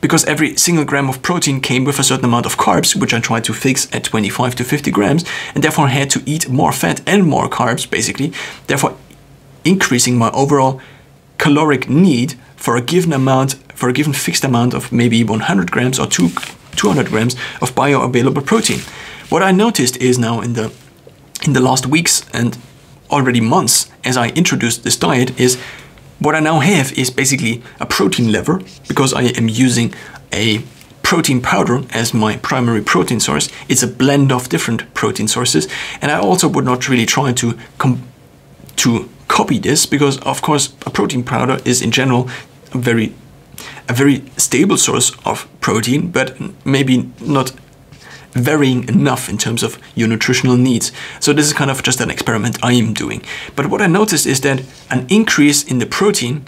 because every single gram of protein came with a certain amount of carbs, which I tried to fix at 25 to 50 grams, and therefore I had to eat more fat and more carbs, basically, therefore increasing my overall caloric need for a given amount, for a given fixed amount of maybe 100 grams or 200 grams of bioavailable protein. What I noticed is now in the last weeks and already months as I introduced this diet is what I now have is basically a protein lever, because I am using a protein powder as my primary protein source. It's a blend of different protein sources, and I also would not really try to copy this, because of course a protein powder is in general a very stable source of protein, but maybe not varying enough in terms of your nutritional needs. So this is kind of just an experiment I am doing. But what I noticed is that an increase in the protein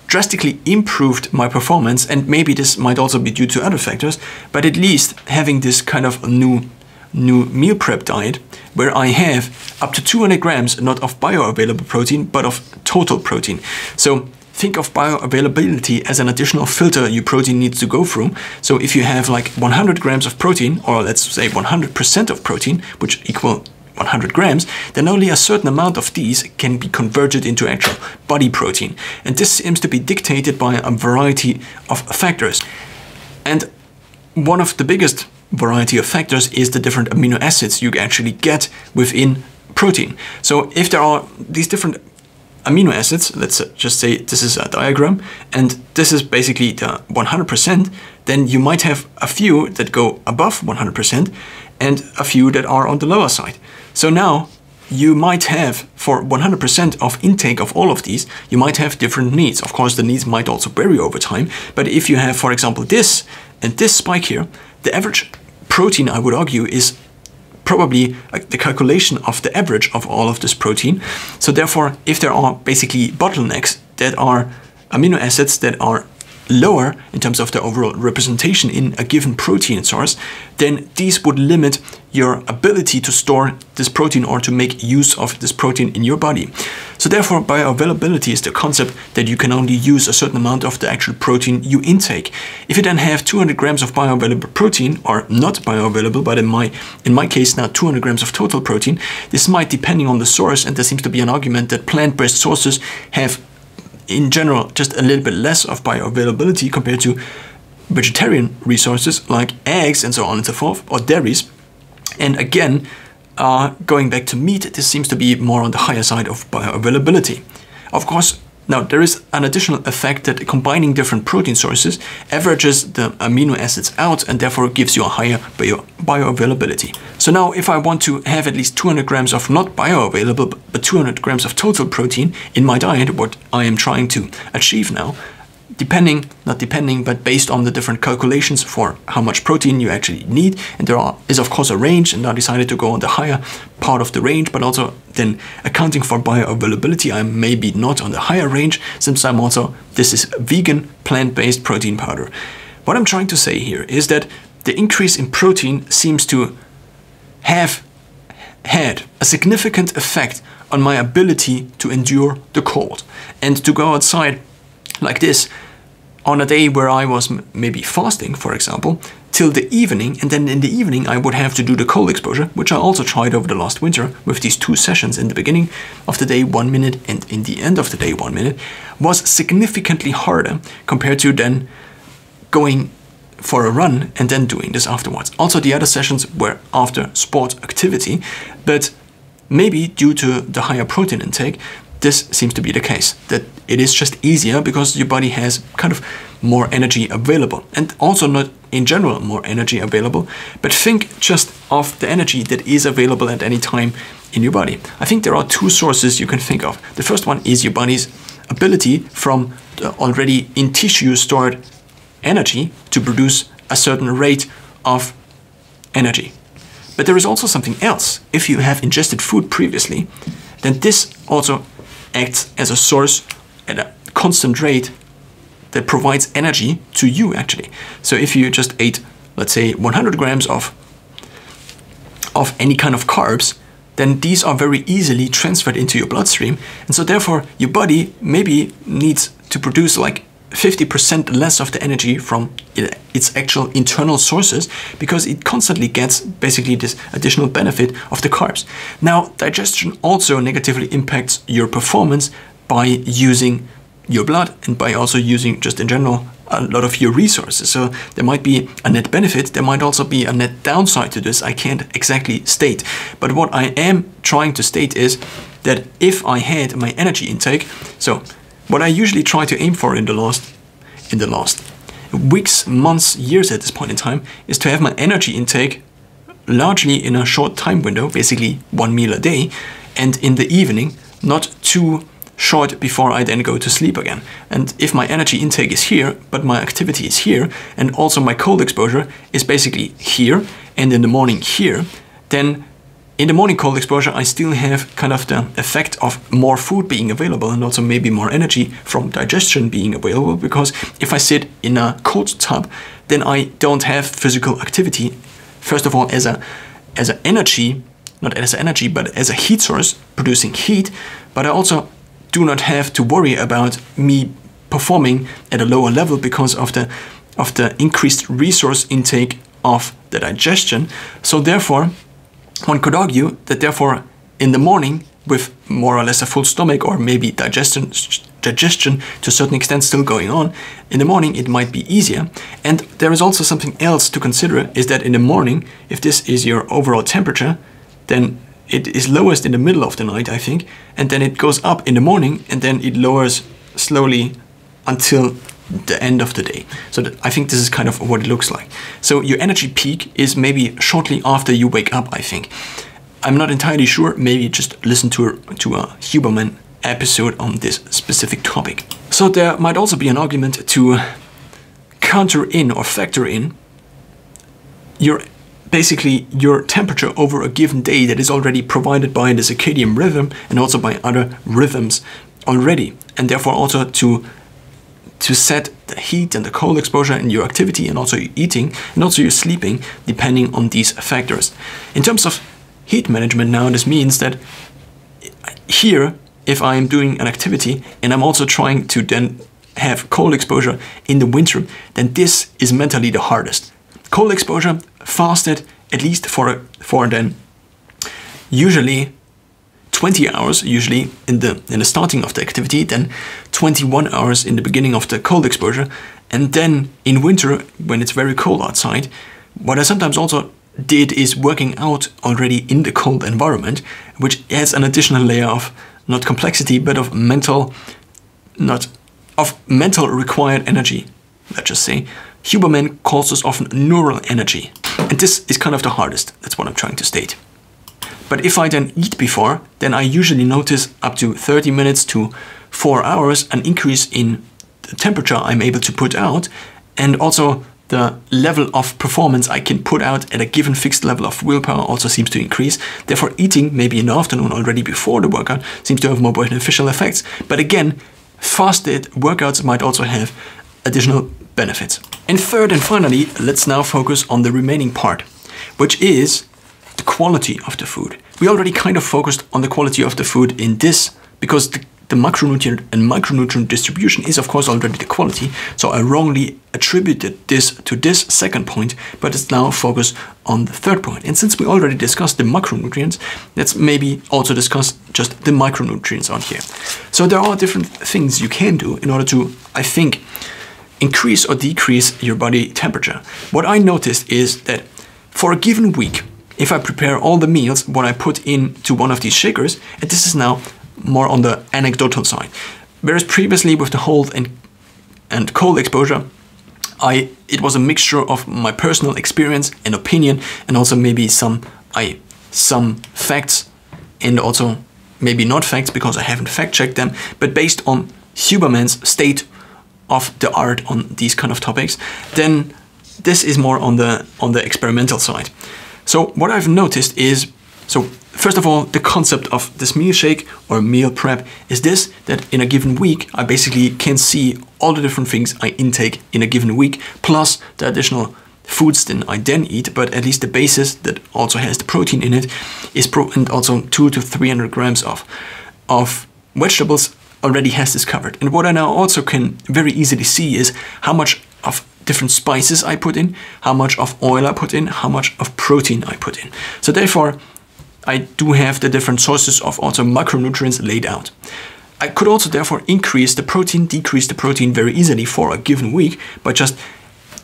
drastically improved my performance, and maybe this might also be due to other factors, but at least having this kind of a new meal prep diet where I have up to 200 grams not of bioavailable protein but of total protein. So think of bioavailability as an additional filter your protein needs to go through. So if you have like 100 grams of protein, or let's say 100% of protein, which equal 100 grams, then only a certain amount of these can be converted into actual body protein. And this seems to be dictated by a variety of factors. And one of the biggest variety of factors is the different amino acids you actually get within protein. So if there are these different amino acids, let's just say this is a diagram, and this is basically the 100%, then you might have a few that go above 100% and a few that are on the lower side. So now you might have, for 100% of intake of all of these, you might have different needs. Of course, the needs might also vary over time, but if you have, for example, this and this spike here, the average protein, I would argue, is probably the calculation of the average of all of this protein. So therefore, if there are basically bottlenecks that are amino acids that are lower in terms of the overall representation in a given protein source, then these would limit your ability to store this protein or to make use of this protein in your body. So therefore, bioavailability is the concept that you can only use a certain amount of the actual protein you intake. If you then have 200 grams of bioavailable protein, or not bioavailable, but in my case now 200 grams of total protein, this might, depending on the source, and there seems to be an argument that plant-based sources have in general just a little bit less of bioavailability compared to vegetarian resources like eggs and so on and so forth, or dairies. And again, going back to meat, this seems to be more on the higher side of bioavailability. Of course, now there is an additional effect that combining different protein sources averages the amino acids out and therefore gives you a higher bioavailability. So now if I want to have at least 200 grams of not bioavailable but 200 grams of total protein in my diet, what I am trying to achieve now, not depending, but based on the different calculations for how much protein you actually need. And there is of course a range, and I decided to go on the higher part of the range, but also then accounting for bioavailability, I'm maybe not on the higher range, since this is vegan plant-based protein powder. What I'm trying to say here is that the increase in protein seems to have had a significant effect on my ability to endure the cold and to go outside like this on a day where I was maybe fasting, for example, till the evening, and then in the evening I would have to do the cold exposure, which I also tried over the last winter with these 2 sessions in the beginning of the day 1 minute and in the end of the day 1 minute, was significantly harder compared to then going for a run and then doing this afterwards. Also, the other sessions were after sport activity, but maybe due to the higher protein intake, this seems to be the case, that it is just easier because your body has kind of more energy available, and also not in general more energy available, but think just of the energy that is available at any time in your body. I think there are 2 sources you can think of. The first one is your body's ability from the already in tissue stored energy to produce a certain rate of energy. But there is also something else. If you have ingested food previously, then this also acts as a source at a constant rate that provides energy to you actually. So if you just ate, let's say 100 grams of any kind of carbs, then these are very easily transferred into your bloodstream. And so therefore your body maybe needs to produce like 50% less of the energy from its actual internal sources, because it constantly gets basically this additional benefit of the carbs. Now, digestion also negatively impacts your performance by using your blood and by also using just in general a lot of your resources. So there might be a net benefit, there might also be a net downside to this. I can't exactly state, but what I am trying to state is that if I had my energy intake, so what I usually try to aim for in the last weeks, months, years at this point in time, is to have my energy intake largely in a short time window, basically 1 meal a day, and in the evening, not too short before I then go to sleep again. And if my energy intake is here, but my activity is here, and also my cold exposure is basically here, and in the morning here, then in the morning cold exposure, I still have kind of the effect of more food being available and also maybe more energy from digestion being available, because if I sit in a cold tub, then I don't have physical activity. First of all, as a energy, not as energy, but as a heat source producing heat, but I also do not have to worry about me performing at a lower level because of the increased resource intake of the digestion. So therefore, one could argue that therefore in the morning, with more or less a full stomach, or maybe digestion to a certain extent still going on, in the morning it might be easier. And there is also something else to consider, is that in the morning, if this is your overall temperature, then it is lowest in the middle of the night, I think, and then it goes up in the morning, and then it lowers slowly until the end of the day. So I think this is kind of what it looks like. So your energy peak is maybe shortly after you wake up, I think. I'm not entirely sure, maybe just listen to a Huberman episode on this specific topic. So there might also be an argument to counter in or factor in basically your temperature over a given day that is already provided by the circadian rhythm and also by other rhythms already, and therefore also to set the heat and the cold exposure in your activity and also your eating and also your sleeping depending on these factors. In terms of heat management now, this means that here, if I am doing an activity and I'm also trying to then have cold exposure in the winter, then this is mentally the hardest. Cold exposure fasted at least for then usually 20 hours usually in the starting of the activity, then 21 hours in the beginning of the cold exposure, and then in winter when it's very cold outside, what I sometimes also did is working out already in the cold environment, which adds an additional layer of not complexity but of mental required energy, let's just say. Huberman calls this often neural energy, and this is kind of the hardest. That's what I'm trying to state. But if I then eat before, then I usually notice up to 30 minutes to 4 hours an increase in the temperature I'm able to put out, and also the level of performance I can put out at a given fixed level of willpower also seems to increase. Therefore, eating maybe in the afternoon already before the workout seems to have more beneficial effects. But again, fasted workouts might also have additional benefits. And third and finally, let's now focus on the remaining part, which is the quality of the food. We already kind of focused on the quality of the food in this, because the macronutrient and micronutrient distribution is of course already the quality. So I wrongly attributed this to this second point, but it's now focused on the third point. And since we already discussed the macronutrients, let's maybe also discuss just the micronutrients on here. So there are different things you can do in order to, I think, increase or decrease your body temperature. What I noticed is that for a given week, if I prepare all the meals, what I put into one of these shakers, and this is now more on the anecdotal side. Whereas previously with the cold and cold exposure, it was a mixture of my personal experience and opinion, and also maybe some facts, and also maybe not facts because I haven't fact checked them, but based on Huberman's state of the art on these kind of topics, then this is more on the experimental side. So what I've noticed is, so first of all, the concept of this meal shake or meal prep is this, that in a given week, I basically can see all the different things I intake in a given week, plus the additional foods I then eat, but at least the basis that also has the protein in it is and also 200 to 300 grams of vegetables already has this covered. And what I now also can very easily see is how much of different spices I put in, how much of oil I put in, how much of protein I put in. So therefore, I do have the different sources of also macronutrients laid out. I could also therefore increase the protein, decrease the protein very easily for a given week by just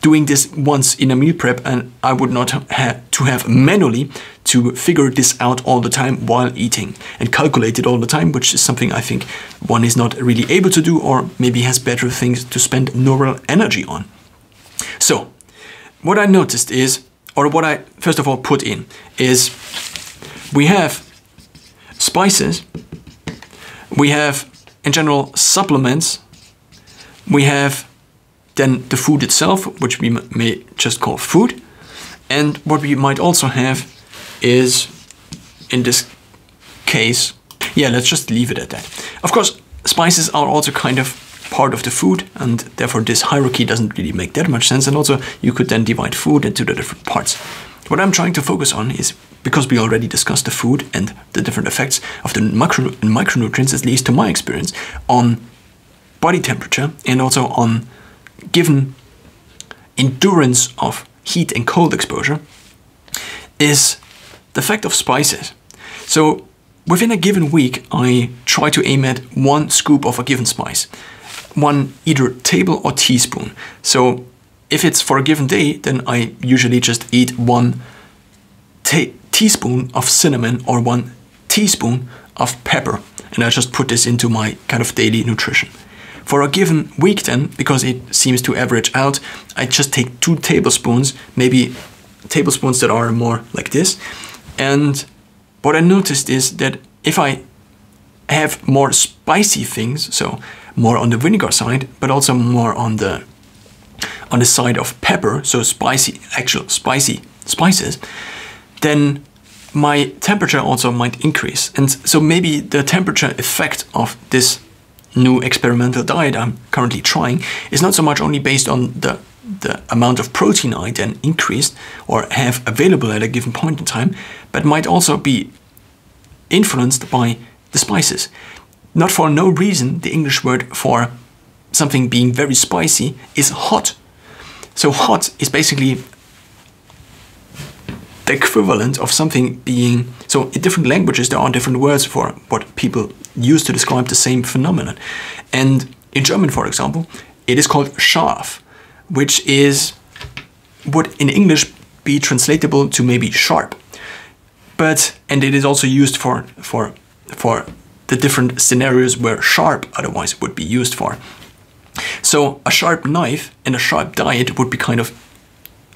doing this once in a meal prep, and I would not have to have manually to figure this out all the time while eating and calculate it all the time, which is something I think one is not really able to do, or maybe has better things to spend neural energy on. So what I noticed is, or what I first of all put in is, we have spices, we have in general supplements, we have then the food itself, which we may just call food, and what we might also have is, in this case, yeah, let's just leave it at that. Of course, spices are also kind of part of the food, and therefore this hierarchy doesn't really make that much sense, and also you could then divide food into the different parts. What I'm trying to focus on is, because we already discussed the food and the different effects of the macro and micronutrients, at least to my experience, on body temperature and also on given endurance of heat and cold exposure, is the effect of spices. So within a given week, I try to aim at 1 scoop of a given spice, 1 either table or teaspoon. So if it's for a given day, then I usually just eat 1 teaspoon of cinnamon or 1 teaspoon of pepper, and I just put this into my kind of daily nutrition. For a given week then, because it seems to average out, I just take 2 tablespoons, maybe tablespoons that are more like this. And what I noticed is that if I have more spicy things, so more on the vinegar side, but also more on the side of pepper, so spicy, actual spicy spices, then my temperature also might increase. And so maybe the temperature effect of this new experimental diet I'm currently trying is not so much only based on the amount of protein I then increased or have available at a given point in time, but might also be influenced by the spices. Not for no reason, the English word for something being very spicy is hot. So hot is basically the equivalent of something being, so in different languages there are different words for what people use to describe the same phenomenon. And in German, for example, it is called scharf, which would in English be translatable to maybe sharp. And it is also used for the different scenarios where sharp otherwise would be used for. So a sharp knife and a sharp diet would be kind of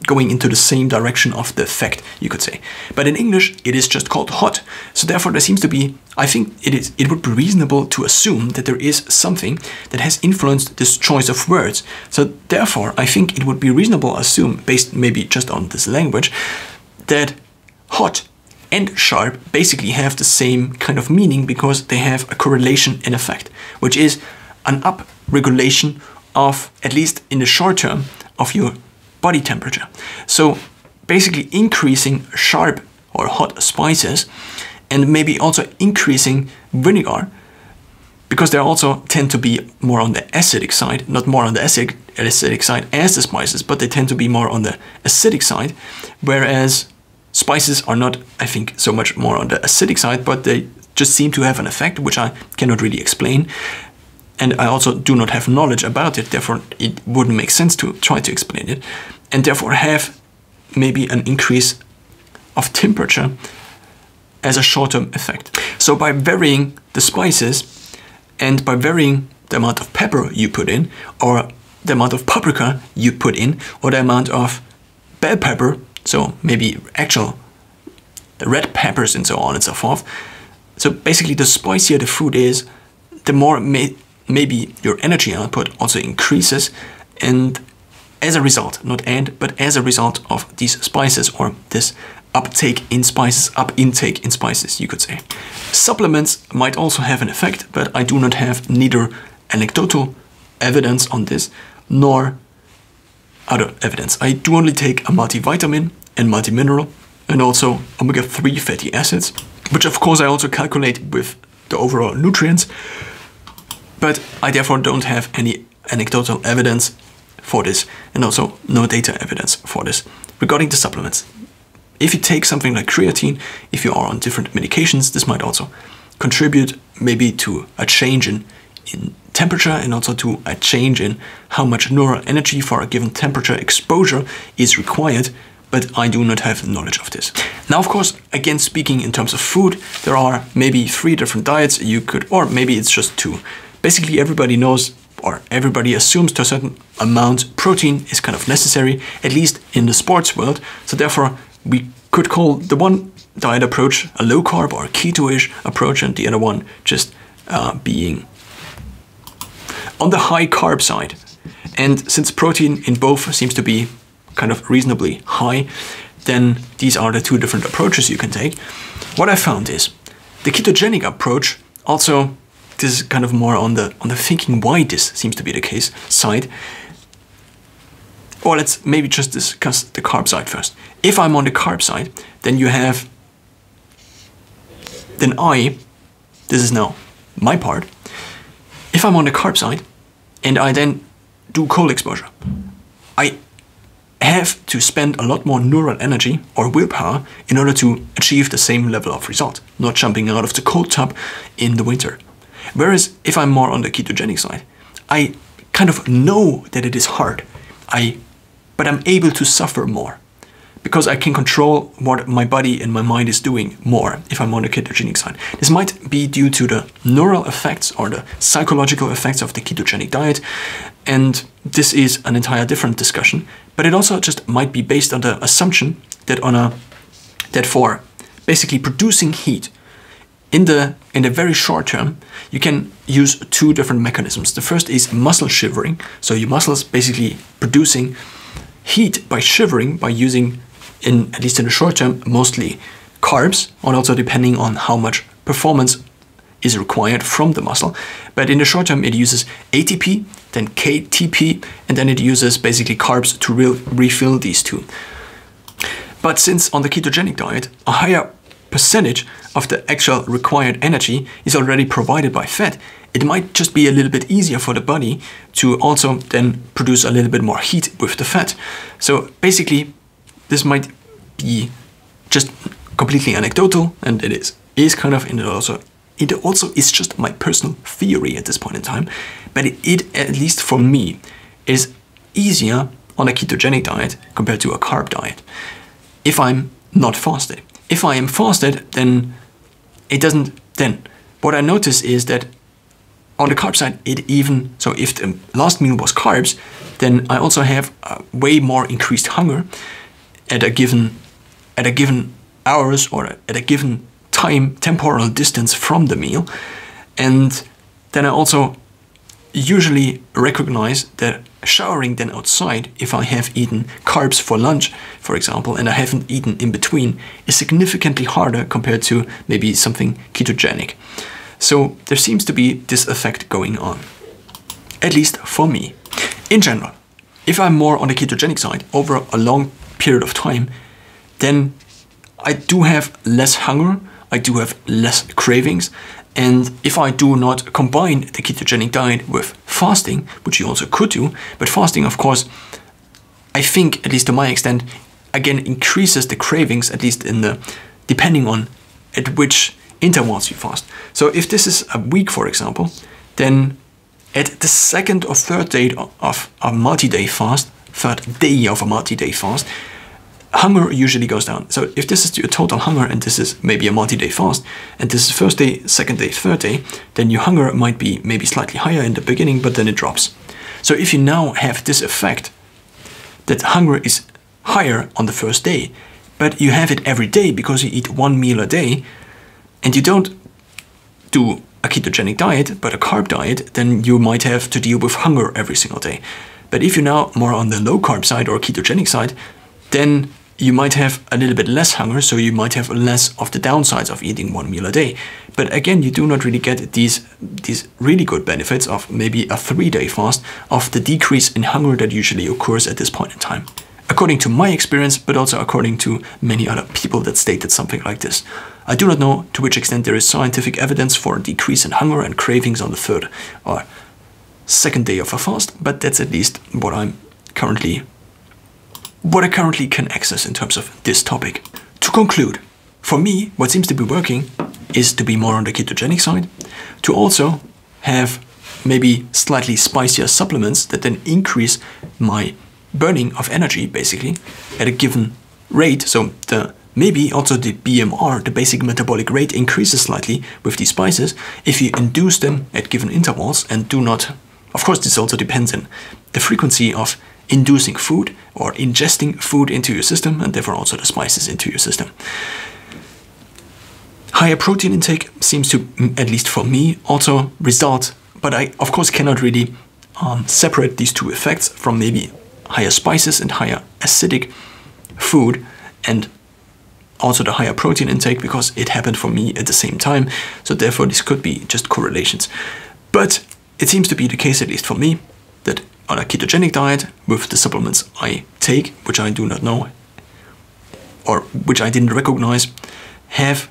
going into the same direction of the effect, you could say. But in English, it is just called hot. So therefore there seems to be, I think it would be reasonable to assume that there is something that has influenced this choice of words. So therefore, I think it would be reasonable to assume, based maybe just on this language, that hot and sharp basically have the same kind of meaning because they have a correlation in effect, which is an up-regulation of, at least in the short term, of your body temperature. So basically increasing sharp or hot spices and maybe also increasing vinegar, because they also tend to be more on the acidic side, not more on the acidic side as the spices, but they tend to be more on the acidic side, whereas spices are not, I think, so much more on the acidic side, but they just seem to have an effect which I cannot really explain. And I also do not have knowledge about it, therefore it wouldn't make sense to try to explain it, and therefore have maybe an increase of temperature as a short-term effect. So by varying the spices and by varying the amount of pepper you put in, or the amount of paprika you put in, or the amount of bell pepper, so maybe actual red peppers and so on and so forth. So basically the spicier the food is, the more maybe your energy output also increases, and as a result, not and, but as a result of these spices, or this uptake in spices, intake in spices, you could say. Supplements might also have an effect, but I do not have neither anecdotal evidence on this, nor other evidence. I do only take a multivitamin and multimineral, and also omega-3 fatty acids, which of course I also calculate with the overall nutrients, but I therefore don't have any anecdotal evidence for this, and also no data evidence for this. Regarding the supplements, if you take something like creatine, if you are on different medications, this might also contribute maybe to a change in temperature, and also to a change in how much neural energy for a given temperature exposure is required, but I do not have knowledge of this. Now, of course, again, speaking in terms of food, there are maybe 3 different diets you could, or maybe it's just 2. Basically, everybody knows, or everybody assumes to a certain amount, protein is kind of necessary, at least in the sports world. So therefore, we could call the one diet approach a low carb or keto-ish approach, and the other one just being on the high carb side. And since protein in both seems to be kind of reasonably high, then these are the 2 different approaches you can take. What I found is the ketogenic approach, also this is kind of more on the thinking why this seems to be the case side. Or let's maybe just discuss the carb side first. If I'm on the carb side, then this is now my part. If I'm on the carb side and I then do cold exposure, I have to spend a lot more neural energy or willpower in order to achieve the same level of result, not jumping out of the cold tub in the winter. Whereas if I'm more on the ketogenic side, I kind of know that it is hard, but I'm able to suffer more because I can control what my body and my mind is doing more if I'm on the ketogenic side. This might be due to the neural effects or the psychological effects of the ketogenic diet, and this is an entire different discussion, but it also just might be based on the assumption that for basically producing heat in the very short term, you can use two different mechanisms. The first is muscle shivering, so your muscles basically producing heat by shivering, by using, at least in the short term, mostly carbs, and also depending on how much performance is required from the muscle. But in the short term, it uses ATP, then KTP, and then it uses basically carbs to refill these two. But since on the ketogenic diet, a higher percentage of the actual required energy is already provided by fat, it might just be a little bit easier for the body to also then produce a little bit more heat with the fat. So basically, this might be just completely anecdotal, and it is kind of, and it also is just my personal theory at this point in time, but it at least for me, is easier on a ketogenic diet compared to a carb diet if I'm not fasted. If I am fasted, then it doesn't, then what I notice is that on the carb side, so if the last meal was carbs, then I also have a way more increased hunger at a given hours or at a given temporal distance from the meal. And then I also usually recognize that showering then outside, if I have eaten carbs for lunch, for example, and I haven't eaten in between, is significantly harder compared to maybe something ketogenic. So there seems to be this effect going on, at least for me. In general, if I'm more on the ketogenic side over a long period of time, then I do have less hunger, I do have less cravings, and if I do not combine the ketogenic diet with fasting, which you also could do, but fasting, of course, I think, at least to my extent, again increases the cravings, at least depending on at which intervals you fast. So if this is a week, for example, then at the second or third day of a multi-day fast, hunger usually goes down. So if this is your total hunger and this is maybe a multi-day fast, and this is first day, second day, third day, then your hunger might be maybe slightly higher in the beginning, but then it drops. So if you now have this effect that hunger is higher on the first day, but you have it every day because you eat one meal a day, and you don't do a ketogenic diet, but a carb diet, then you might have to deal with hunger every single day. But if you're now more on the low carb side or ketogenic side, then you might have a little bit less hunger, so you might have less of the downsides of eating one meal a day. But again, you do not really get these really good benefits of maybe a 3-day fast, of the decrease in hunger that usually occurs at this point in time. According to my experience, but also according to many other people that stated something like this. I do not know to which extent there is scientific evidence for a decrease in hunger and cravings on the third or second day of a fast, but that's at least what I currently can access in terms of this topic. To conclude, for me, what seems to be working is to be more on the ketogenic side, to also have maybe slightly spicier supplements that then increase my burning of energy, basically, at a given rate. So maybe also the BMR, the basic metabolic rate, increases slightly with these spices if you induce them at given intervals and do not. Of course, this also depends on the frequency of inducing food or ingesting food into your system, and therefore also the spices into your system. Higher protein intake seems to, at least for me, also result, but I of course cannot really separate these two effects from maybe higher spices and higher acidic food, and also the higher protein intake, because it happened for me at the same time. So therefore this could be just correlations. But it seems to be the case, at least for me, that on a ketogenic diet with the supplements I take, which I do not know or which I didn't recognize, have,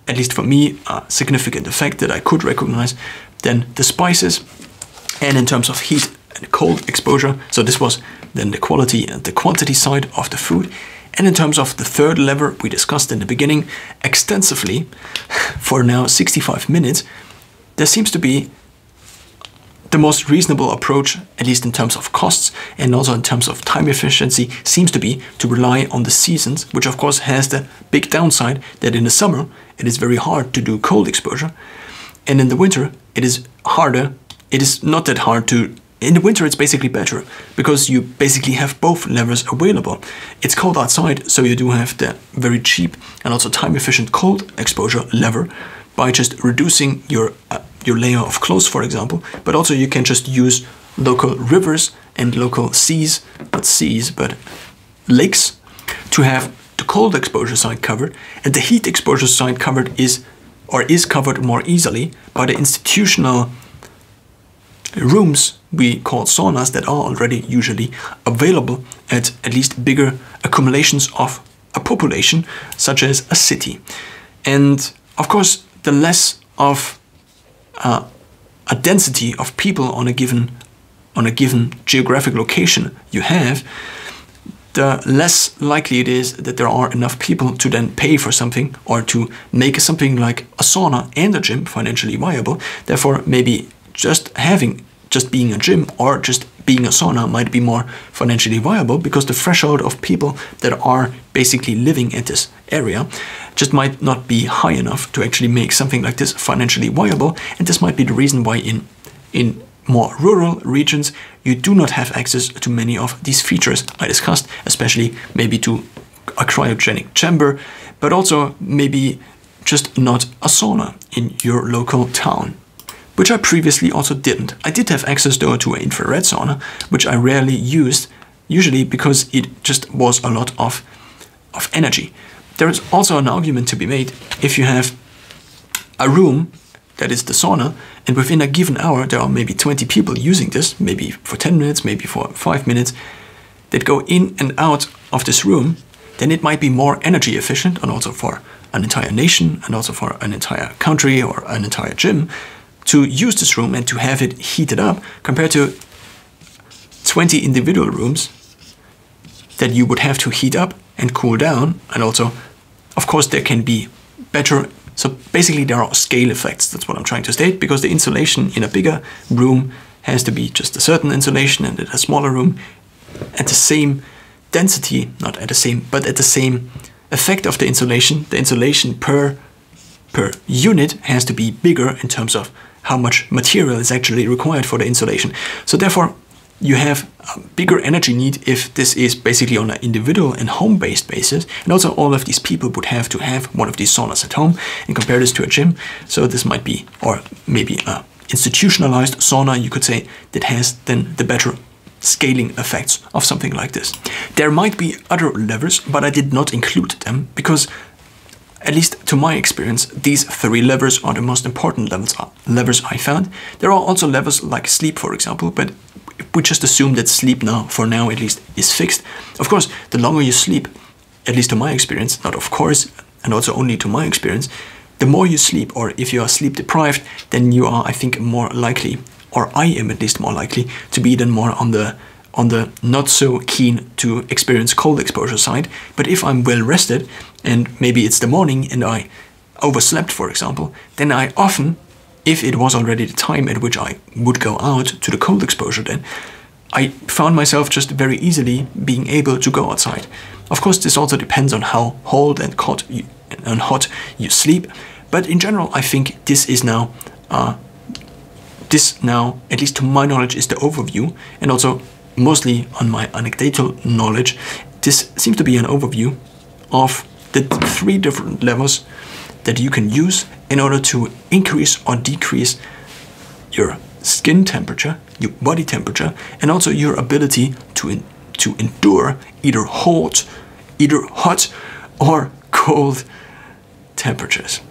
at least for me, a significant effect that I could recognize. Then the spices, and in terms of heat and cold exposure. So this was then the quality and the quantity side of the food. And in terms of the third lever we discussed in the beginning extensively for now 65 minutes, there seems to be the most reasonable approach, at least in terms of costs and also in terms of time efficiency, seems to be to rely on the seasons, which of course has the big downside that in the summer it is very hard to do cold exposure. And in the winter it is harder. It is not that hard to. In the winter it's basically better because you basically have both levers available. It's cold outside, so you do have the very cheap and also time efficient cold exposure lever by just reducing your layer of clothes, for example, but also you can just use local rivers and local seas, not seas, but lakes, to have the cold exposure side covered, and the heat exposure side covered is covered more easily by the institutional rooms we call saunas that are already usually available at least bigger accumulations of a population, such as a city. And of course, the less of a density of people on a given geographic location you have, the less likely it is that there are enough people to then pay for something or to make something like a sauna and a gym financially viable. Therefore, maybe just being a gym or just being a sauna might be more financially viable because the threshold of people that are basically living at this area just might not be high enough to actually make something like this financially viable. And this might be the reason why in more rural regions you do not have access to many of these features I discussed, especially maybe to a cryogenic chamber, but also maybe just not a sauna in your local town, which I previously also didn't. I did have access though to an infrared sauna, which I rarely used, usually because it just was a lot of energy. There is also an argument to be made if you have a room that is the sauna, and within a given hour there are maybe 20 people using this, maybe for 10 minutes, maybe for 5 minutes, that go in and out of this room, then it might be more energy efficient, and also for an entire nation and also for an entire country or an entire gym, to use this room and to have it heated up compared to 20 individual rooms that you would have to heat up and cool down. And also, of course, there can be better. So basically there are scale effects. That's what I'm trying to state, because the insulation in a bigger room has to be just a certain insulation, and in a smaller room at the same density, not at the same, but at the same effect of the insulation per unit has to be bigger in terms of how much material is actually required for the insulation. So therefore, you have a bigger energy need if this is basically on an individual and home-based basis. And also all of these people would have to have one of these saunas at home and compare this to a gym. So this might be, or maybe a institutionalized sauna, you could say, that has then the better scaling effects of something like this. There might be other levers, but I did not include them because, at least to my experience, these 3 levers are the most important levers I found. There are also levers like sleep, for example, but we just assume that sleep now, for now at least, is fixed. Of course, the longer you sleep, at least to my experience, not of course, and also only to my experience, the more you sleep, or if you are sleep deprived, then you are, I think, more likely, or I am at least more likely, to be then more on the not so keen to experience cold exposure side. But if I'm well rested, and maybe it's the morning and I overslept, for example, then I often, if it was already the time at which I would go out to the cold exposure, then I found myself just very easily being able to go outside. Of course, this also depends on how cold and hot you sleep, but in general, I think this is now, at least to my knowledge, is the overview, and also mostly on my anecdotal knowledge, this seems to be an overview of the 3 different levels that you can use in order to increase or decrease your skin temperature, your body temperature, and also your ability to endure either hot or cold temperatures.